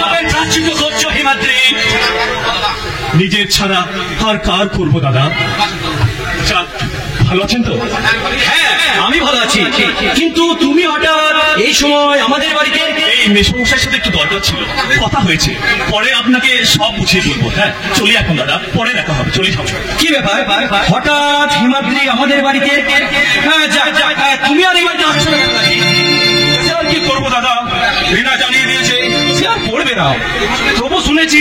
পাপের প্রায়শ্চিত্ত করছো হিমাদ্রি? নিজের ছাড়া আর কার করবো দাদা? যাক, ভালো আছেন তো? হ্যাঁ আমি ভালো আছি, কিন্তু তুমি হঠাৎ এই সময় আমাদের বাড়িতে? এই মেসমশাইয়ের সাথে একটু দরকার ছিল, কথা হয়েছে, পরে আপনাকে সব বুঝিয়ে বলবো। হ্যাঁ চলি এখন দাদা, পরে দেখা হবে, চলি যাও। কি ব্যাপার হঠাৎ হিমাদ্রি আমাদের বাড়িতে? হ্যাঁ তুমি আর এই বাড়িতে আসছো না নাকি? সে আর কি করবো দাদা, রিনা জানিয়ে দিয়েছে সে আর পড়বে না। তবু শুনেছি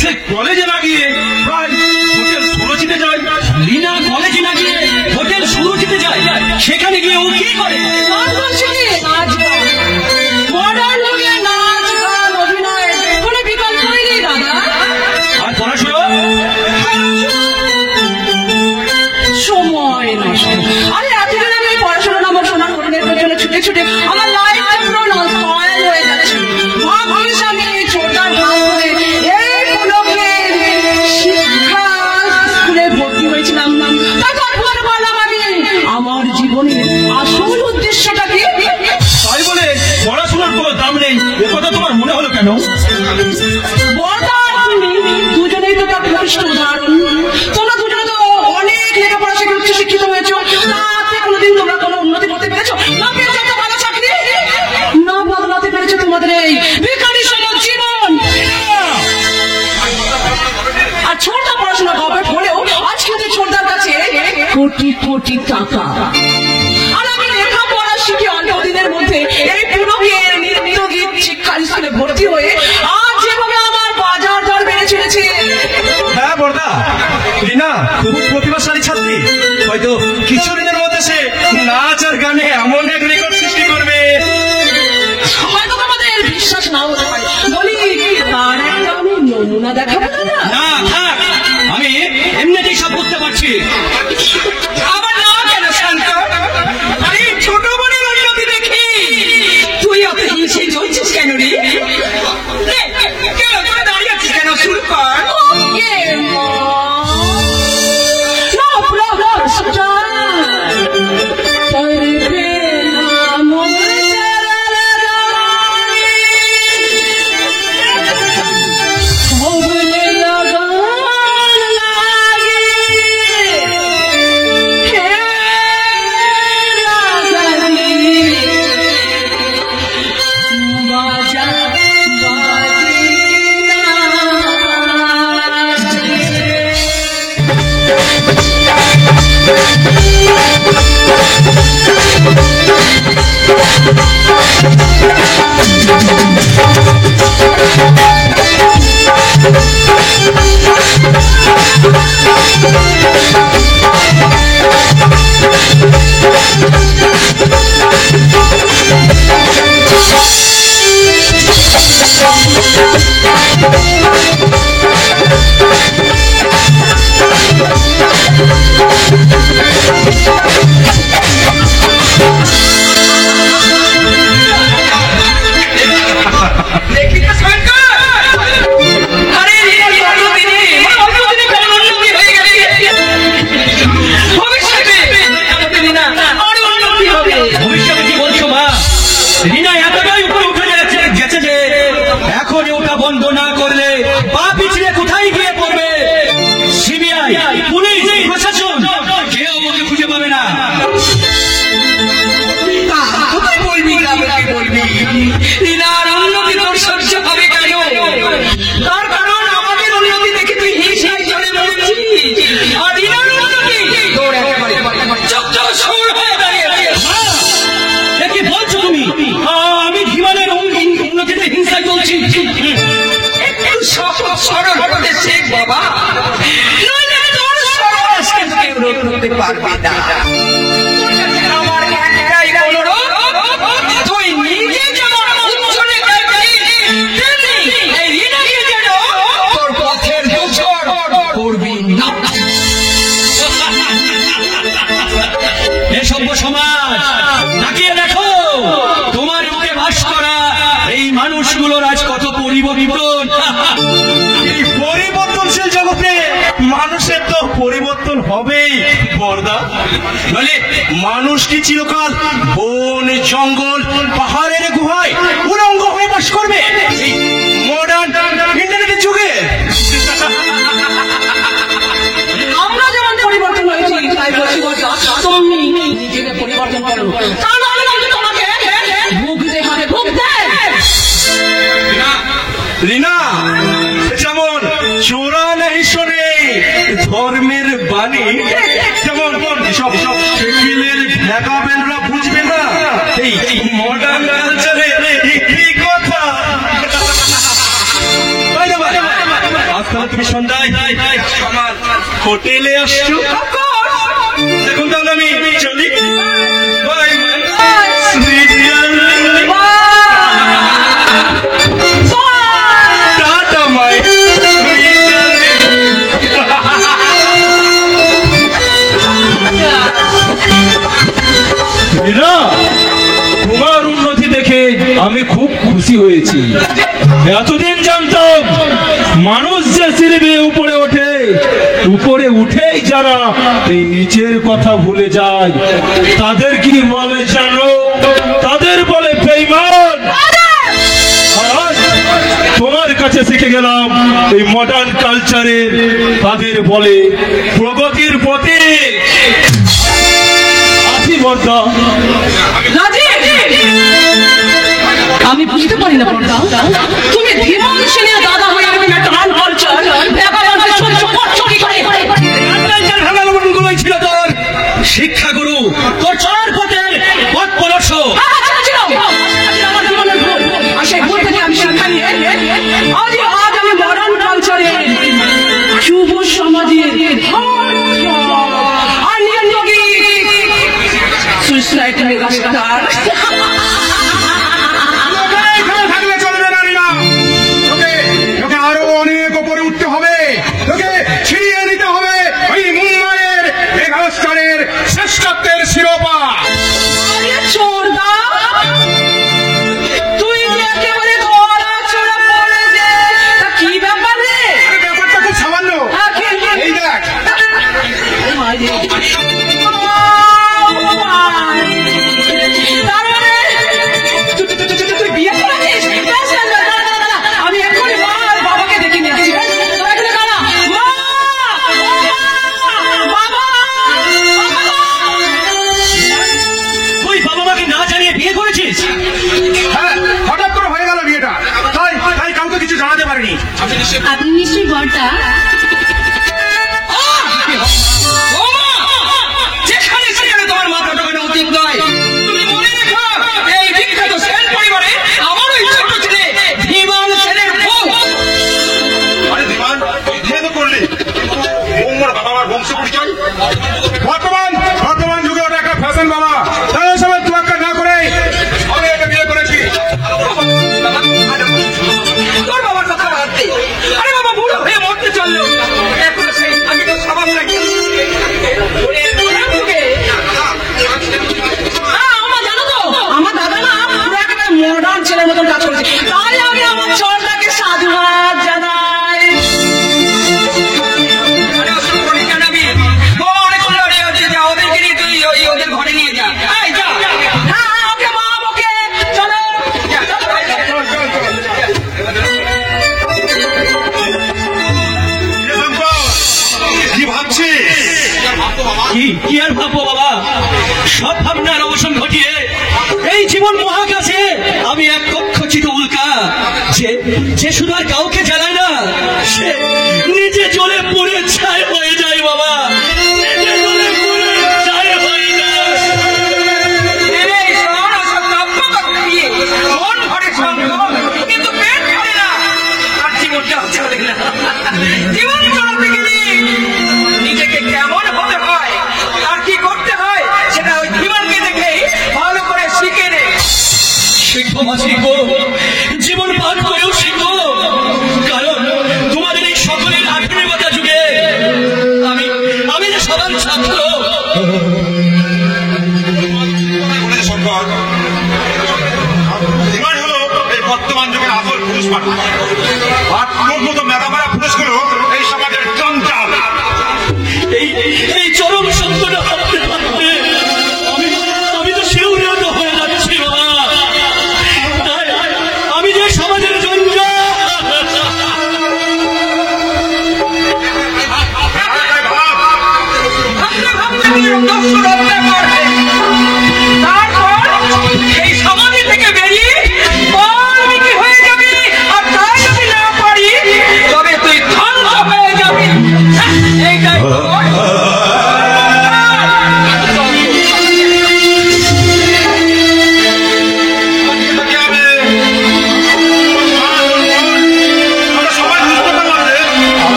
সে কলেজে না গিয়ে প্রায় হোটেল সুরজিতে যায়। রিনা কলেজে না গিয়ে হোটেল সুরজিতে যায়? সেখানে গিয়ে ও কি করে? মডার্ন যুগে নাচ গান অভিনয় কোনো বিকল্পই নেই না। কেন? বড়দা আর তুমি দুজনেই তো তার প্রকৃষ্ট উদাহরণ। তোমরা দুজনে তো অনেক লেখাপড়া শিখে উচ্চ শিক্ষিত হয়েছো, তাতে কোনোদিন তোমরা কোনো উন্নতি করতে পেরেছো? না পেরেছো একটা ভালো চাকরি, না বদলাতে পেরেছো তোমাদের এই বেকারি সমাজ জীবন। আর ছোটদা পড়াশোনা কমপ্লিট হলেও আজকে তো ছোটদার কাছে কোটি কোটি টাকা। আর আমি লেখাপড়া শিখে অল্প দিনের মধ্যে এই পুরোহিতের নৃত্য গীত শিক্ষা স্কুলে ভর্তি হয়ে আজ যেভাবে আমার বাজার দর বেড়ে চলেছে। হ্যাঁ বড়দা, রিনা খুব প্রতিভাশালী ছাত্রী। হয়তো কিছুদিনের মধ্যে সে নাচ আর গানে এমন এক রেকর্ড সৃষ্টি করবে। হয়তো তোমাদের বিশ্বাস নাও হতে পারে, বলি তার একটা আমি নমুনা দেখাবো না? না থাক, আমি এমনিতেই সব বুঝতে পারছি। আবার না কেন শান্ত? আরে ছোট বোনের উন্নতি দেখি তুই অত হিংসে চলছিস কেন রে? কেন তোরা দাঁড়িয়ে আছিস কেন? শুরু কর। ভবিষ্যতে কি বলছো মা? রিনা এতটাই উপরে উঠে গেছে যে এখনই ওটা বন্ধ না করলে পা পিছিয়ে কোথায় গিয়ে পড়বে? সিবিআই, পুলিশ, প্রশাসন কেউ ওকে খুঁজে পাবে না। কোথায় বলবি, গ্রামে বলবি রিনার উন্নতি তোর সহ্য হবে কেন? তার কারণ আমাদের উন্নতি দেখে তুই হিংসায় চলে মরছিস, আর রিনার উন্নতি তোর একেবারে চকচক সর হয়ে দাঁড়িয়ে। কি বলছো তুমি? আমি জীবনের উন্নতিতে হিংসায় চলছি? একটু সরল হতে শেখ বাবা, নইলে তোর সরল আজকে কেউ রোধ করতে পারবে না। আমার একটাই অনুরোধ, তুই নিজে যেমন উচ্চনে গাইবি, তেমনি এই রিনাকে যেন তোর পথের দূষণ করবি না। এ সভ্য সমাজ তাকিয়ে দেখো, তোমার মুখে বাস করা এই মানুষগুলোর আজ কত পরিবর্তন। এই পরিবর্তনশীল জগতে মানুষের তো পরিবর্তন হবেই বড়দা। বলে মানুষ কি চিরকাল বন জঙ্গল পাহাড়ের গুহায় উলঙ্গ হয়ে বাস করবে মডার্ন ইন্টারনেটের যুগে? আমরা যেমন পরিবর্তন হয়েছি তাই বলছি বলছা তুমি নিজেকে পরিবর্তন করো, তা নাহলে কিন্তু তোমাকে ভুগতে হবে, ভুগতে। রিনা যেমন চোরা নেই শোনে ধর্মের বাণী, যেমন সব টেবিলের ভ্যাগাবেলরা বুঝবে না এই মডার্ন কালচারে কি কথা। আজ তাহলে তুমি সন্ধ্যায় আমার হোটেলে আসছো, এখন তাহলে আমি চলি। বাই টাটা মাই। তোমার উন্নতি দেখে আমি খুব খুশি হয়েছি। এতদিন জানতাম মানুষ যে সিঁড়ি উপরে ওঠে, উপরে উঠেই যারা এই নিচের কথা ভুলে যায় তাদের কি বলে জানো? তাদের বলে বেঈমান। কাছে শিখে গেলাম এই মডার্ন কালচারের তাদের বলে প্রগতির পথে আসি বর্দা। আমি বুঝতে পারি না বর্দা, তুমি ধীমান সেনের দাদা হয়ে আমি মডার্ন কালচার ব্যাপারটা সহ্য করছো কি করে? গুলোই ছিল তোর শিক্ষাগুরু, তোর চলার পথের পথ প্রদর্শক। আমার জীবনের ভুল, আর সেই ভুল থেকে আমি শিক্ষা নিয়ে আজ আমি মডার্ন কালচারে যুব সমাজের আর নিয়ন্ত্রী সুইসাইড মেগাস্টার। থাকলে চলবে না রিমা, তোকে আরো অনেক উপরে উঠতে হবে, তোকে ছিনিয়ে নিতে হবে ওই মুম্বাইয়ের মেগাস্টারের শ্রেষ্ঠত্বের শিরোপা। চোরদা, তুই যে একেবারে ধরা চোরা পড়ে যে, তা কি ব্যাপার রে? ব্যাপারটা খুব সামান্য, এই দেখ। তুই বিয়ে করেছিস? আমি এক্ষুনি মার বাবাকে দেখে নিয়ে আসছি। তুই বাবা মাকে না জানিয়ে বিয়ে করেছিস? হ্যাঁ, হঠাৎ করে হয়ে গেল বিয়েটা, তাই কাউকে কিছু জানাতে পারিনি। আপনি নিশ্চয়ই বর্দা? যেখানে সেখানে তোমার মাথা ঢোকানো উচিত নয়। তুমি মনে রেখো, এই বিখ্যাত সেন পরিবারে আমারও এই ছোট্ট ছেলে ধীমান সেনের বউ। আরে দিমান, তুই বিয়ে তো করলি, ওর বাবা মার বংশ পরিচয় বর্তমান যুগে ওটা একটা ফ্যাশন বাবা, তাদের সবাই তোয়াক্কা না করে আমি একে বিয়ে করেছি। তোর বাবার কথা বাদ দে। আরে বাবা বুড়ো হয়ে মরতে চললো, এখন সেই আগের স্বভাব নাকি? আমার জানো তো, আমার দাদা না পুরো একটা মডার্ন ছেলের মতন কাজ করেছে, তাই আমি আমার চলটাকে সাধুবাদ জানাই। ওদেরকে নিয়ে তুই ওদের ঘরে নিয়ে যা। ওকে মা, ওকে চলো। কি ভাবছিস? কি আর ভাববো বাবা, সব ভাবনার অবসান ঘটিয়ে এই জীবন মহাকাশে আমি এক কক্ষচিত উল্কা, যে শুধু আর কাউকে জ্বালায় না, সে নিজে জ্বলে পুড়ে ছাই হয়ে যায় বাবা, নিজে জ্বলে পুড়ে ছাই হয়ে যায়। কিন্তু পেট ভরে না, আর জীবনটা চলে না। জীবন চলাতে গেলে নিজেকে কেমন হতে হয় আর কি করতে হয় সেটা ওই জীবনকে দেখে ভালো করে শিখে নে। শিখবো মা, শিখবো, জীবন পার করেও শিখবো, কারণ তোমাদের এই সকলের আধুনিকতা যুগে আমি যে সবার ছাত্র। শঙ্কর, দিমান হলো এই বর্তমান যুগের আসল পুরুষ মানুষ।